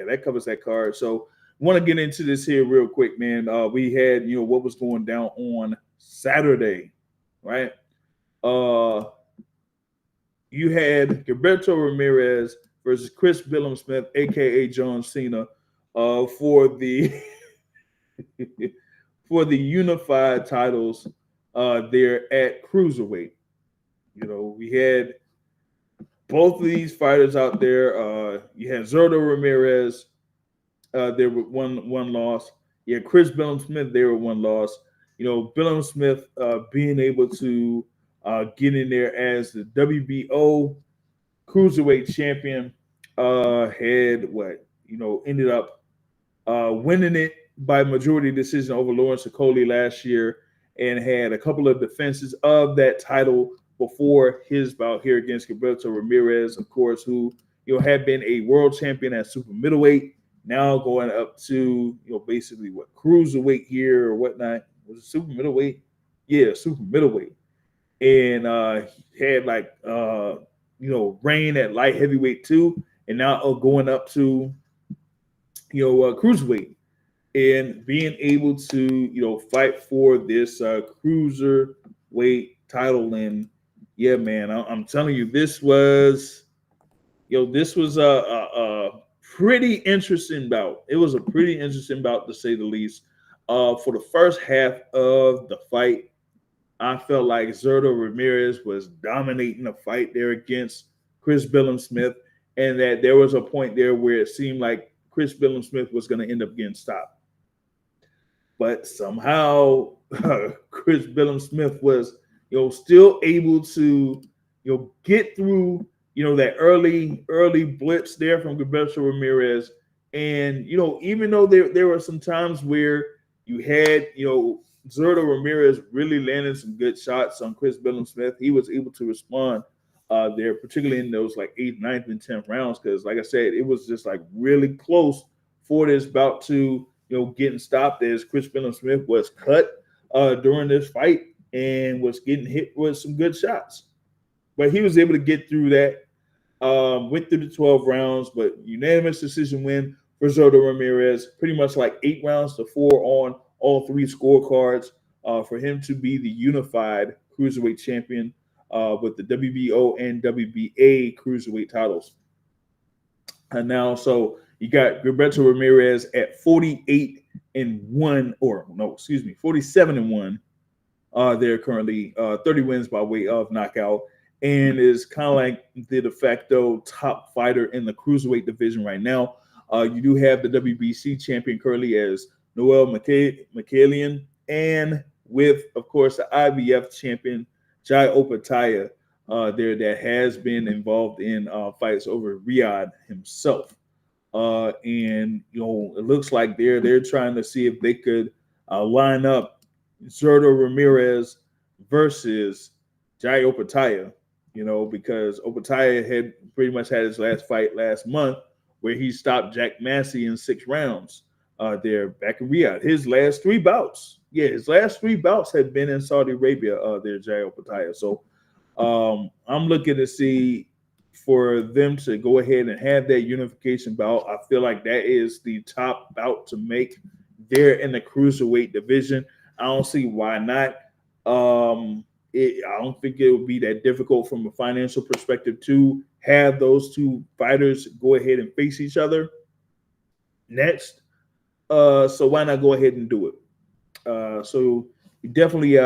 that covers that card. So want to get into this here real quick, man. We had what was going down on Saturday, right? You had Gilberto Ramirez versus Chris Billam-Smith, aka John Cena, for the for the unified titles there at cruiserweight. We had both of these fighters out there. You had Zurdo Ramirez there with one loss. You had Chris Billam-Smith there with one loss. Billam-Smith being able to get in there as the WBO cruiserweight champion, had ended up winning it by majority decision over Lawrence Okoli last year, and had a couple of defenses of that title before his bout here against Gilberto Ramirez, of course, who had been a world champion at super middleweight, now going up to basically what cruiserweight here or whatnot. Was it super middleweight? Yeah, super middleweight, and had like reign at light heavyweight too, and now going up to cruiserweight and being able to fight for this cruiserweight title. And yeah, man, I'm telling you, this was a pretty interesting bout. It was a pretty interesting bout to say the least. For the first half of the fight, I felt like Zurdo Ramirez was dominating the fight there against Chris Billam-Smith, and that there was a point there where it seemed like Chris Billam-Smith was going to end up getting stopped. But somehow Chris Billam-Smith was, still able to, get through, that early blitz there from Gilberto Ramirez. And, even though there were some times where you had, Zurdo Ramirez really landed some good shots on Chris Billam-Smith, he was able to respond there, particularly in those like 8th, 9th, and 10th rounds. Because like I said, it was just like really close for this bout to, getting stopped, as Chris Billam-Smith was cut during this fight and was getting hit with some good shots. But he was able to get through that, went through the 12 rounds, but unanimous decision win for Zurdo Ramirez, pretty much like 8 rounds to 4 on all 3 scorecards for him to be the unified cruiserweight champion with the WBO and WBA cruiserweight titles. And now, so you got Gilberto Ramirez at 47-1. They're currently 30 wins by way of knockout, and is kind of like the de facto top fighter in the cruiserweight division right now. You do have the WBC champion currently as Noel Mikhailian, and with, of course, the IBF champion Jai Opataya there that has been involved in fights over Riyadh himself. And it looks like they're trying to see if they could line up Zurdo Ramirez versus Jai Opataya, because Opataya had pretty much had his last fight last month where he stopped Jack Massey in 6 rounds there back in Riyadh. His last 3 bouts had been in Saudi Arabia there, Jai Opataya. So I'm looking to see for them to go ahead and have that unification bout. I feel like that is the top bout to make there in the cruiserweight division. I don't see why not. I don't think it would be that difficult from a financial perspective to have those 2 fighters go ahead and face each other next. So why not go ahead and do it? So you definitely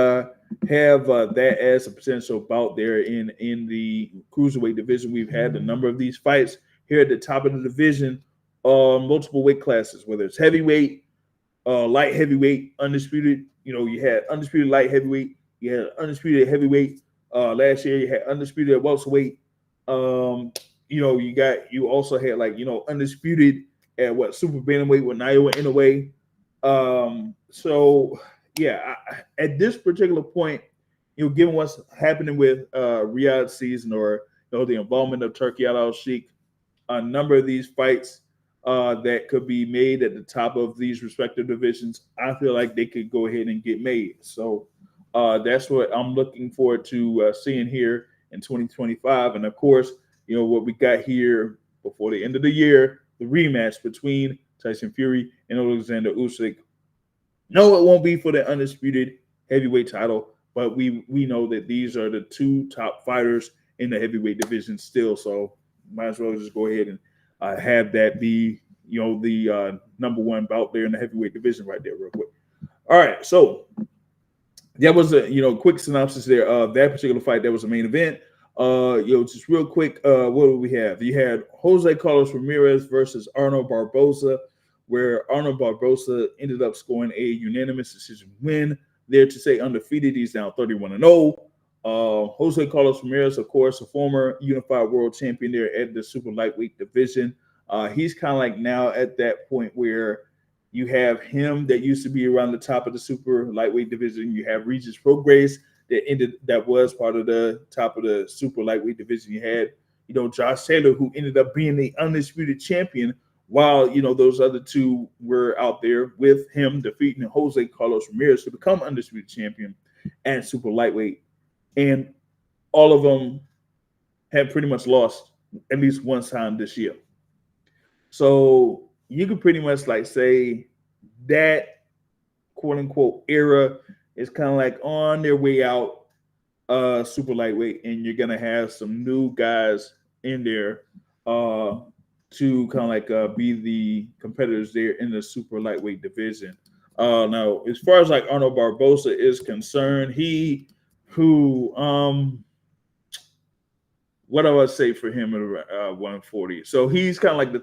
have that as a potential bout there in the cruiserweight division. We've had a number of these fights here at the top of the division, multiple weight classes, whether it's heavyweight, light heavyweight, undisputed. You had undisputed light heavyweight, you had undisputed heavyweight. Last year you had undisputed welterweight. You also had undisputed at super bantamweight with Naoya Inoue. So yeah, at this particular point, given what's happening with Riyadh season, or the involvement of Turki Al-Sheikh, a number of these fights that could be made at the top of these respective divisions, I feel like they could go ahead and get made. So that's what I'm looking forward to seeing here in 2025. And of course, what we got here before the end of the year, the rematch between Tyson Fury and Alexander Usyk. No, it won't be for the undisputed heavyweight title, but we know that these are the 2 top fighters in the heavyweight division still. So might as well just go ahead and have that be, the number 1 bout there in the heavyweight division right there real quick. All right, so that was a quick synopsis there of that particular fight. That was the main event. Just real quick, what do we have? You had Jose Carlos Ramirez versus Arnold Barboza, where Arnold Barboza ended up scoring a unanimous decision win there to say undefeated. He's now 31-0. Jose Carlos Ramirez, of course, a former unified world champion there at the super lightweight division. He's kind of like now at that point where You have him that used to be around the top of the super lightweight division. You have Regis Prograis that was part of the top of the super lightweight division. You had, Josh Taylor, who ended up being the undisputed champion, while those other two were out there with him defeating Jose Carlos Ramirez to become undisputed champion at super lightweight. And all of them had pretty much lost at least one time this year. So you could pretty much say that quote unquote era is kind of on their way out super lightweight, and you're gonna have some new guys in there to kind of be the competitors there in the super lightweight division. Now, as far as Arnold Barboza is concerned, he who what do I say for him at 140? So he's kind of the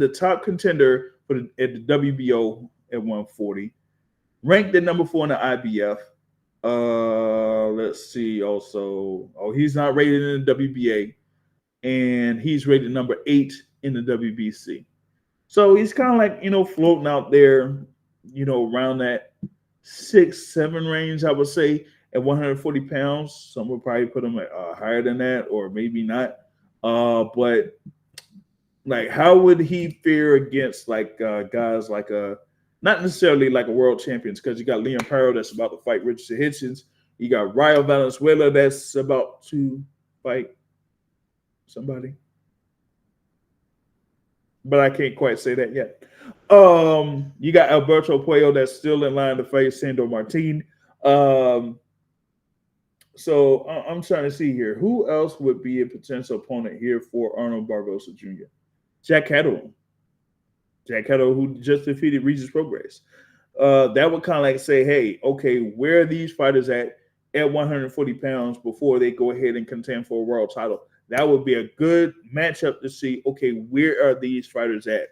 top contender at the WBO at 140, ranked at number 4 in the IBF. Let's see. Also, he's not rated in the WBA, and he's rated number 8 in the WBC. So he's kind of floating out there, around that 6-7 range, I would say, at 140 pounds. Some would probably put him higher than that, or maybe not. But how would he fare against guys not necessarily a world champions, because you got Liam Paro that's about to fight Richard Hitchens. You got Rayo Valenzuela that's about to fight somebody, but I can't quite say that yet. You got Alberto Puello that's still in line to fight Sandor Martin. So I'm trying to see here. Who else would be a potential opponent here for Arnold Barboza Jr.? Jack Catterall. Jack Catterall, who just defeated Regis Prograis. That would kind of say, hey, okay, where are these fighters at 140 pounds before they go ahead and contend for a world title? That would be a good matchup to see, okay, where are these fighters at?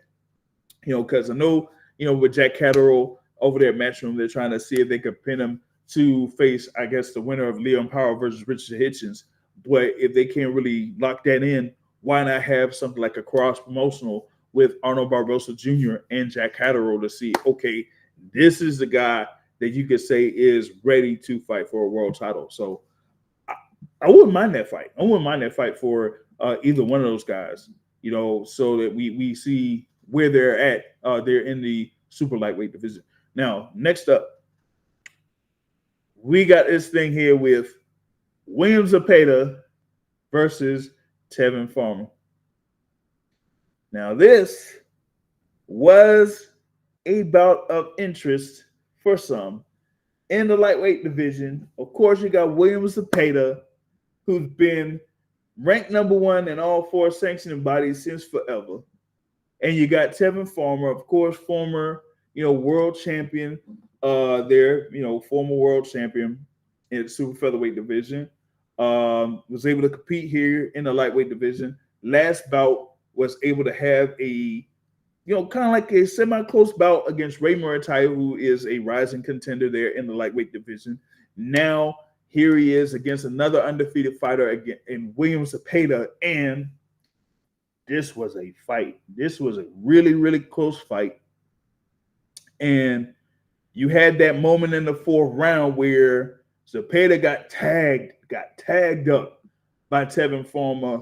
Because I know, with Jack Catterall over there at Matchroom, they're trying to see if they could pin him to face, I guess, the winner of Liam Paro versus Richard Hitchens. But if they can't really lock that in, why not have something like a cross promotional with Arnold Barboza Jr. and Jack Catterall to see, okay, this is the guy that you could say is ready to fight for a world title. So I wouldn't mind that fight. I wouldn't mind that fight for either one of those guys, so that we see where they're at. They're in the super lightweight division. Now, next up, we got this thing here with William Zepeda versus Tevin Farmer. Now, this was a bout of interest for some in the lightweight division. Of course, you got William Zepeda, who's been ranked number 1 in all 4 sanctioning bodies since forever. And you got Tevin Farmer, of course, former, world champion there, former world champion in the super featherweight division. Was able to compete here in the lightweight division. Last bout was able to have a, kind of a semi-close bout against Ramirez, who is a rising contender there in the lightweight division. Now, here he is against another undefeated fighter again in William Zepeda, and this was a fight. This was a really, really close fight. And you had that moment in the 4th round where Zepeda got tagged up by Tevin Farmer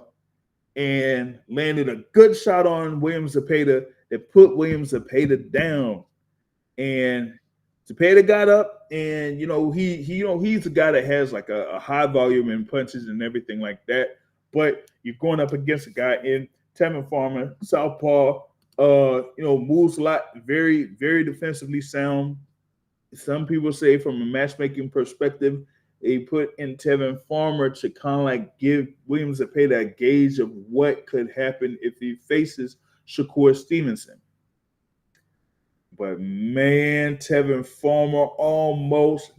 and landed a good shot on William Zepeda that put William Zepeda down. And Zepeda got up, and he's a guy that has a high volume in punches and everything like that. But you're going up against a guy in Tevin Farmer, southpaw, moves a lot, very, very defensively sound. Some people say from a matchmaking perspective, they put in Tevin Farmer to kind of give William Zepeda a gauge of what could happen if he faces Shakur Stevenson. But man, Tevin Farmer almost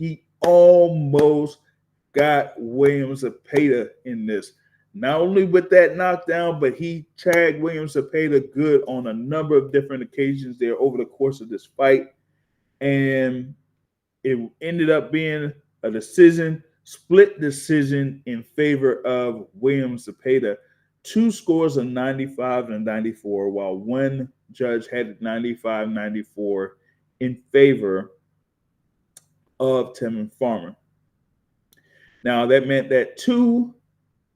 got William Zepeda in this. Not only with that knockdown, but he tagged William Zepeda good on a number of different occasions there over the course of this fight. And it ended up being a split decision in favor of William Zepeda. 2 scores of 95 and 94, while one judge had it 95-94 in favor of Tevin Farmer. Now, that meant that two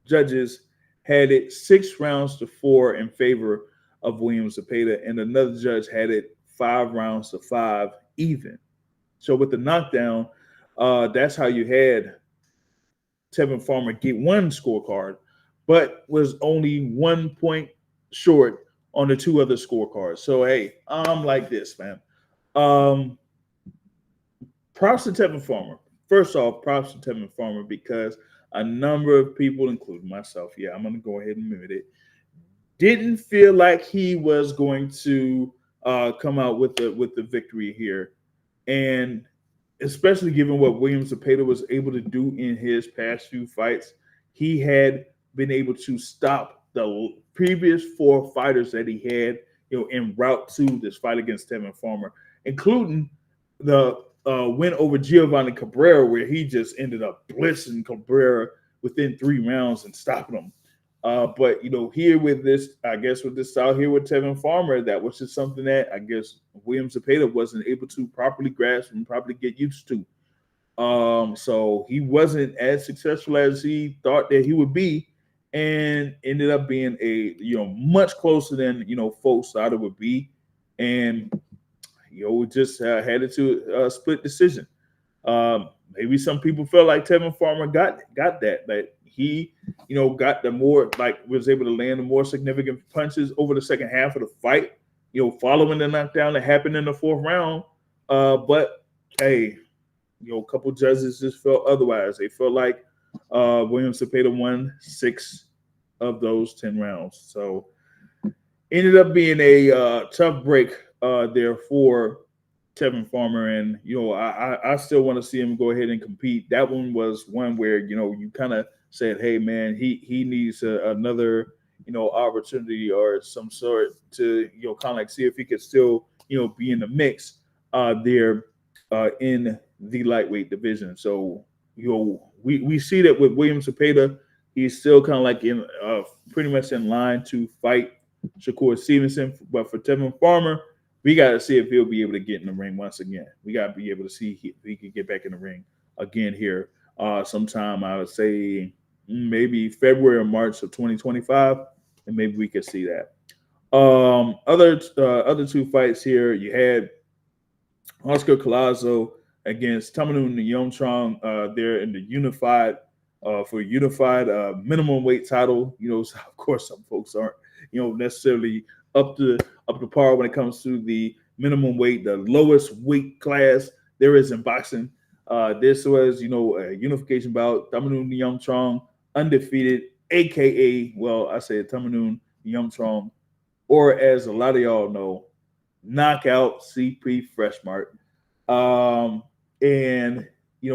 judges had it 6 rounds to 4 in favor of Williams Zepeda, and another judge had it 5 rounds to 5 even. So with the knockdown, that's how you had Tevin Farmer get one scorecard, but was only 1 point short on the two other scorecards. So hey, I'm like this, man. Props to Tevin Farmer. First off, props to Tevin Farmer because a number of people, including myself, yeah, I'm going to go ahead and admit it, didn't feel like he was going to come out with the victory here, and especially given what Williams Zepeda was able to do in his past few fights, he had been able to stop the previous 4 fighters that he had, en route to this fight against Tevin Farmer, including the win over Giovanni Cabrera, where he just ended up blitzing Cabrera within 3 rounds and stopping him. But here with this, I guess with this style here with Tevin Farmer, that was just something that I guess Williams Zepeda wasn't able to properly grasp and properly get used to. So he wasn't as successful as he thought that he would be, and ended up being a much closer than folks thought it would be, and we just had it to a split decision. Maybe some people felt like Tevin Farmer got that he got the more, was able to land the more significant punches over the second half of the fight, following the knockdown that happened in the 4th round. But hey, a couple judges just felt otherwise. They felt like Williams Zepeda won 6 of those 10 rounds. So ended up being a tough break there for Tevin Farmer, and I still want to see him go ahead and compete. That one was one where you kind of said, hey man, he needs another opportunity or some sort to kind of like see if he could still be in the mix there in the lightweight division. So we see that with Williams Zepeda, he's still kind of like in pretty much in line to fight Shakur Stevenson, but for Tevin Farmer, we got to see if he'll be able to get in the ring once again. We got to be able to see if he can get back in the ring again here sometime, I would say maybe February or March of 2025, and maybe we could see that. Other 2 fights here, you had Oscar Collazo against Tamanu Yomchong there in the unified minimum weight title. Of course, some folks aren't necessarily up to par when it comes to the minimum weight, the lowest weight class there is in boxing. This was, a unification bout. Tamanu Yomchong undefeated, aka, well, I say Tamanu Yomchong, or as a lot of y'all know, knockout CP Freshmart. And he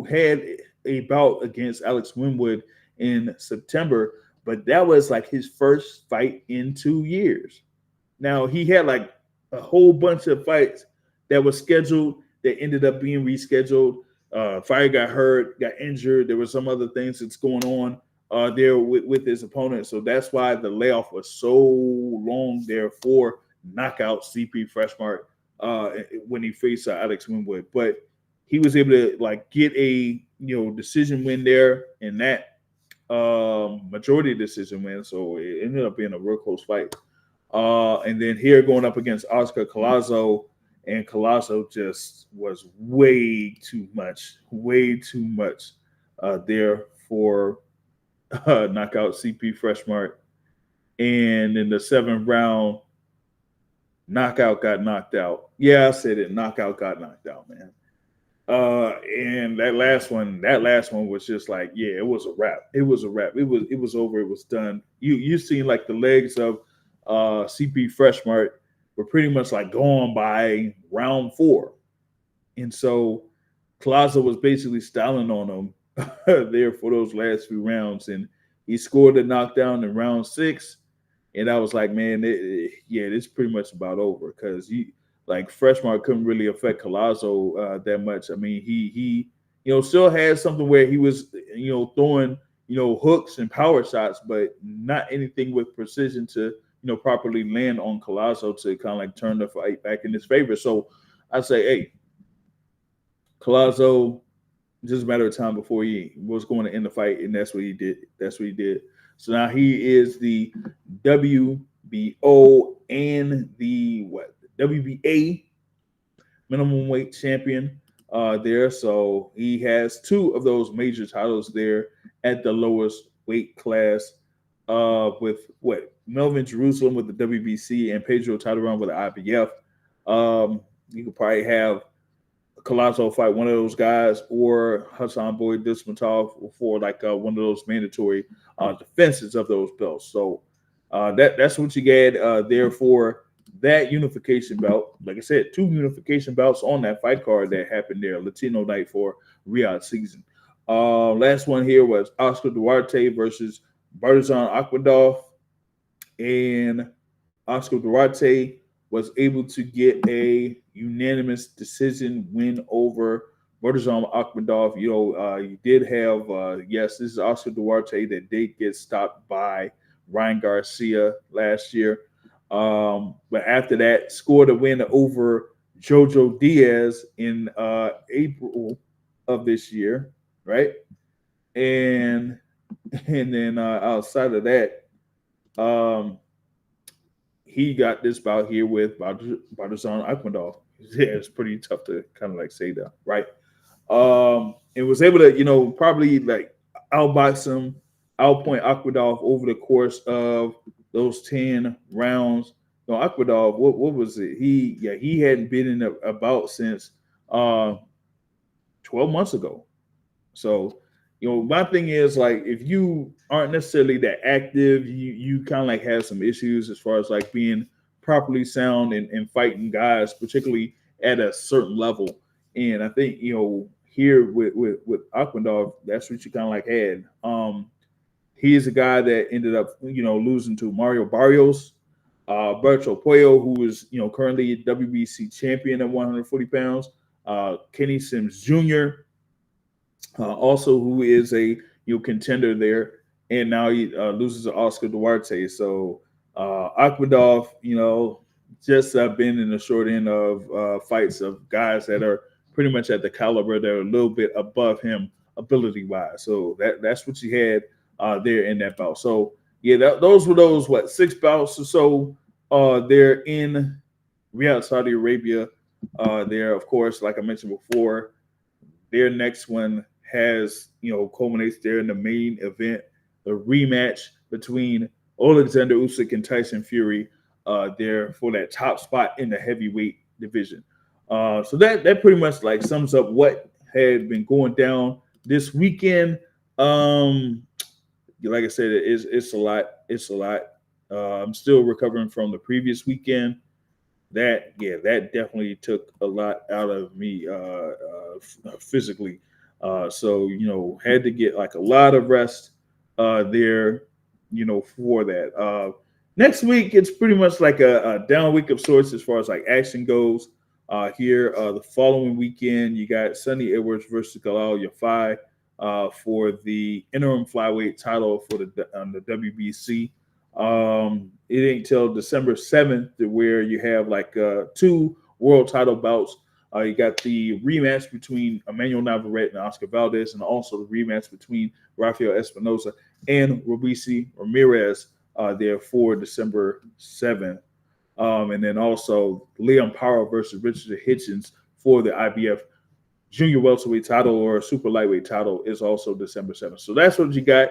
had a bout against Alex Winwood in September, but that was like his first fight in 2 years. Now he had like a whole bunch of fights that was scheduled that ended up being rescheduled. Fire got hurt, got injured. There were some other things that's going on there with his opponent. So that's why the layoff was so long there for knockout CP Freshmart when he faced Alex Winwood. But he was able to get a decision win there, and that majority decision win. So it ended up being a real close fight. And then here going up against Oscar Collazo, and Collazo just was way too much there for knockout CP Freshmart. And in the 7th round, knockout got knocked out. Yeah, I said it. Knockout got knocked out, man. And that last one was just like, yeah, it was a wrap. It was over. It was done. You seen like the legs of CP Freshmart were pretty much like gone by round 4. And so Collazo was basically styling on him there for those last few rounds. And he scored a knockdown in round 6. And I was like, man, this pretty much about over, because Freshmart couldn't really affect Collazo that much. I mean, he still had something where he was, throwing, hooks and power shots, but not anything with precision to, properly land on Collazo to kind of like turn the fight back in his favor. So I say, hey, Collazo, just a matter of time before he was going to end the fight, and that's what he did. That's what he did. So now he is the WBO and the WBA minimum weight champion there. So he has two of those major titles there at the lowest weight class with Melvin Jerusalem with the WBC and Pedro Taduran with the IBF. You could probably have Collazo fight one of those guys or Hassan Boyd Dismatov for like one of those mandatory defenses of those belts. So that's what you get there for that unification belt. Like I said, two unification belts on that fight card that happened there, Latino night for Riyadh season. Last one here was Oscar Duarte versus Bartizan Akmadov, and Oscar Duarte was able to get a unanimous decision win over Bartizan Akmadov. You did have, yes, this is Oscar Duarte that did get stopped by Ryan Garcia last year. But after that, scored a win over Jojo Diaz in April of this year, right? And then outside of that, he got this bout here with Bartizan Akmadov. Yeah, it's pretty tough to kind of like say that, right? And was able to, probably like outbox him, outpoint Akmadov over the course of those 10 rounds. Akmadov, what was it? He hadn't been in a bout since 12 months ago. So, my thing is like if you aren't necessarily that active, you kind of like have some issues as far as like being properly sound and fighting guys, particularly at a certain level. And I think here with Akmadov, that's what you kind of like had. He is a guy that ended up losing to Mario Barrios, Berto Puello, who is currently WBC champion at 140 pounds, Kenny Sims Jr. Also, who is a contender there, and now he loses to Oscar Duarte. So Akmadov, just been in the short end of fights of guys that are pretty much at the caliber that are a little bit above him ability wise. So that's what you had there in that bout. So yeah, those were those 6 bouts or so there in Riyadh, Saudi Arabia. There, of course, like I mentioned before, their next one has, culminates there in the main event, the rematch between Alexander Usyk and Tyson Fury there for that top spot in the heavyweight division. So that pretty much like sums up what had been going down this weekend. Like I said, it's a lot. It's a lot. I'm still recovering from the previous weekend. That definitely took a lot out of me physically. So had to get like a lot of rest there, for that. Next week it's pretty much like a down week of sorts as far as like action goes. Here the following weekend you got Sonny Edwards versus Galal Yafai for the interim flyweight title for the WBC. It ain't till December 7th where you have like 2 world title bouts. You got the rematch between Emmanuel Navarrete and Oscar Valdez, and also the rematch between Rafael Espinosa and Robisi Ramirez there for December 7th. And then also Liam Powell versus Richard Hitchens for the IBF junior welterweight title or super lightweight title is also December 7th. So that's what you got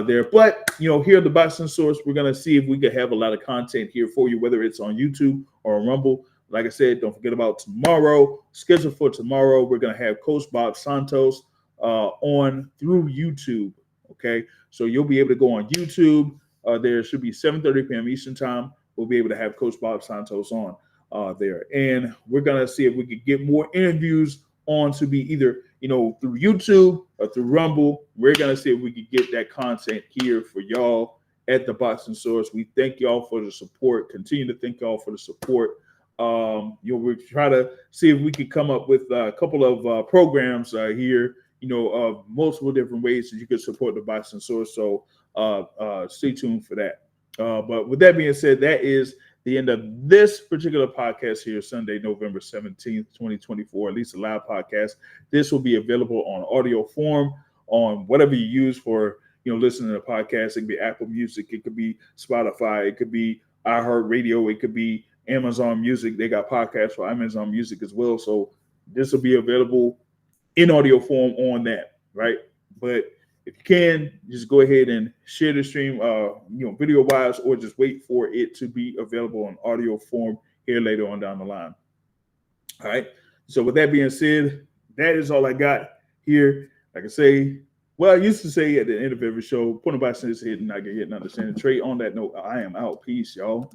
there. But, here at the Boxing Source, we're going to see if we can have a lot of content here for you, whether it's on YouTube or on Rumble. Like I said, don't forget about tomorrow. Scheduled for tomorrow, we're going to have Coach Bob Santos on through YouTube. Okay, so you'll be able to go on YouTube. There should be 7:30 p.m. Eastern time. We'll be able to have Coach Bob Santos on there, and we're going to see if we could get more interviews on to be either through YouTube or through Rumble. We're going to see if we could get that content here for y'all at the Boxing Source. We thank y'all for the support. Continue to thank y'all for the support. We'll try to see if we can come up with a couple of programs here, of multiple different ways that you can support the Boxing Source. So stay tuned for that. But with that being said, that is the end of this particular podcast here, Sunday, November 17th, 2024, at least a live podcast. This will be available on audio form on whatever you use for, listening to a podcast. It could be Apple Music, it could be Spotify, it could be iHeartRadio, it could be Amazon Music. They got podcasts for Amazon Music as well. So this will be available in audio form on that, right? But if you can, just go ahead and share the stream, video wise, or just wait for it to be available in audio form here later on down the line. All right. So with that being said, that is all I got here. Like I say, well, I used to say at the end of every show, point about since hit and I get hit and understand the trade. On that note, I am out. Peace, y'all.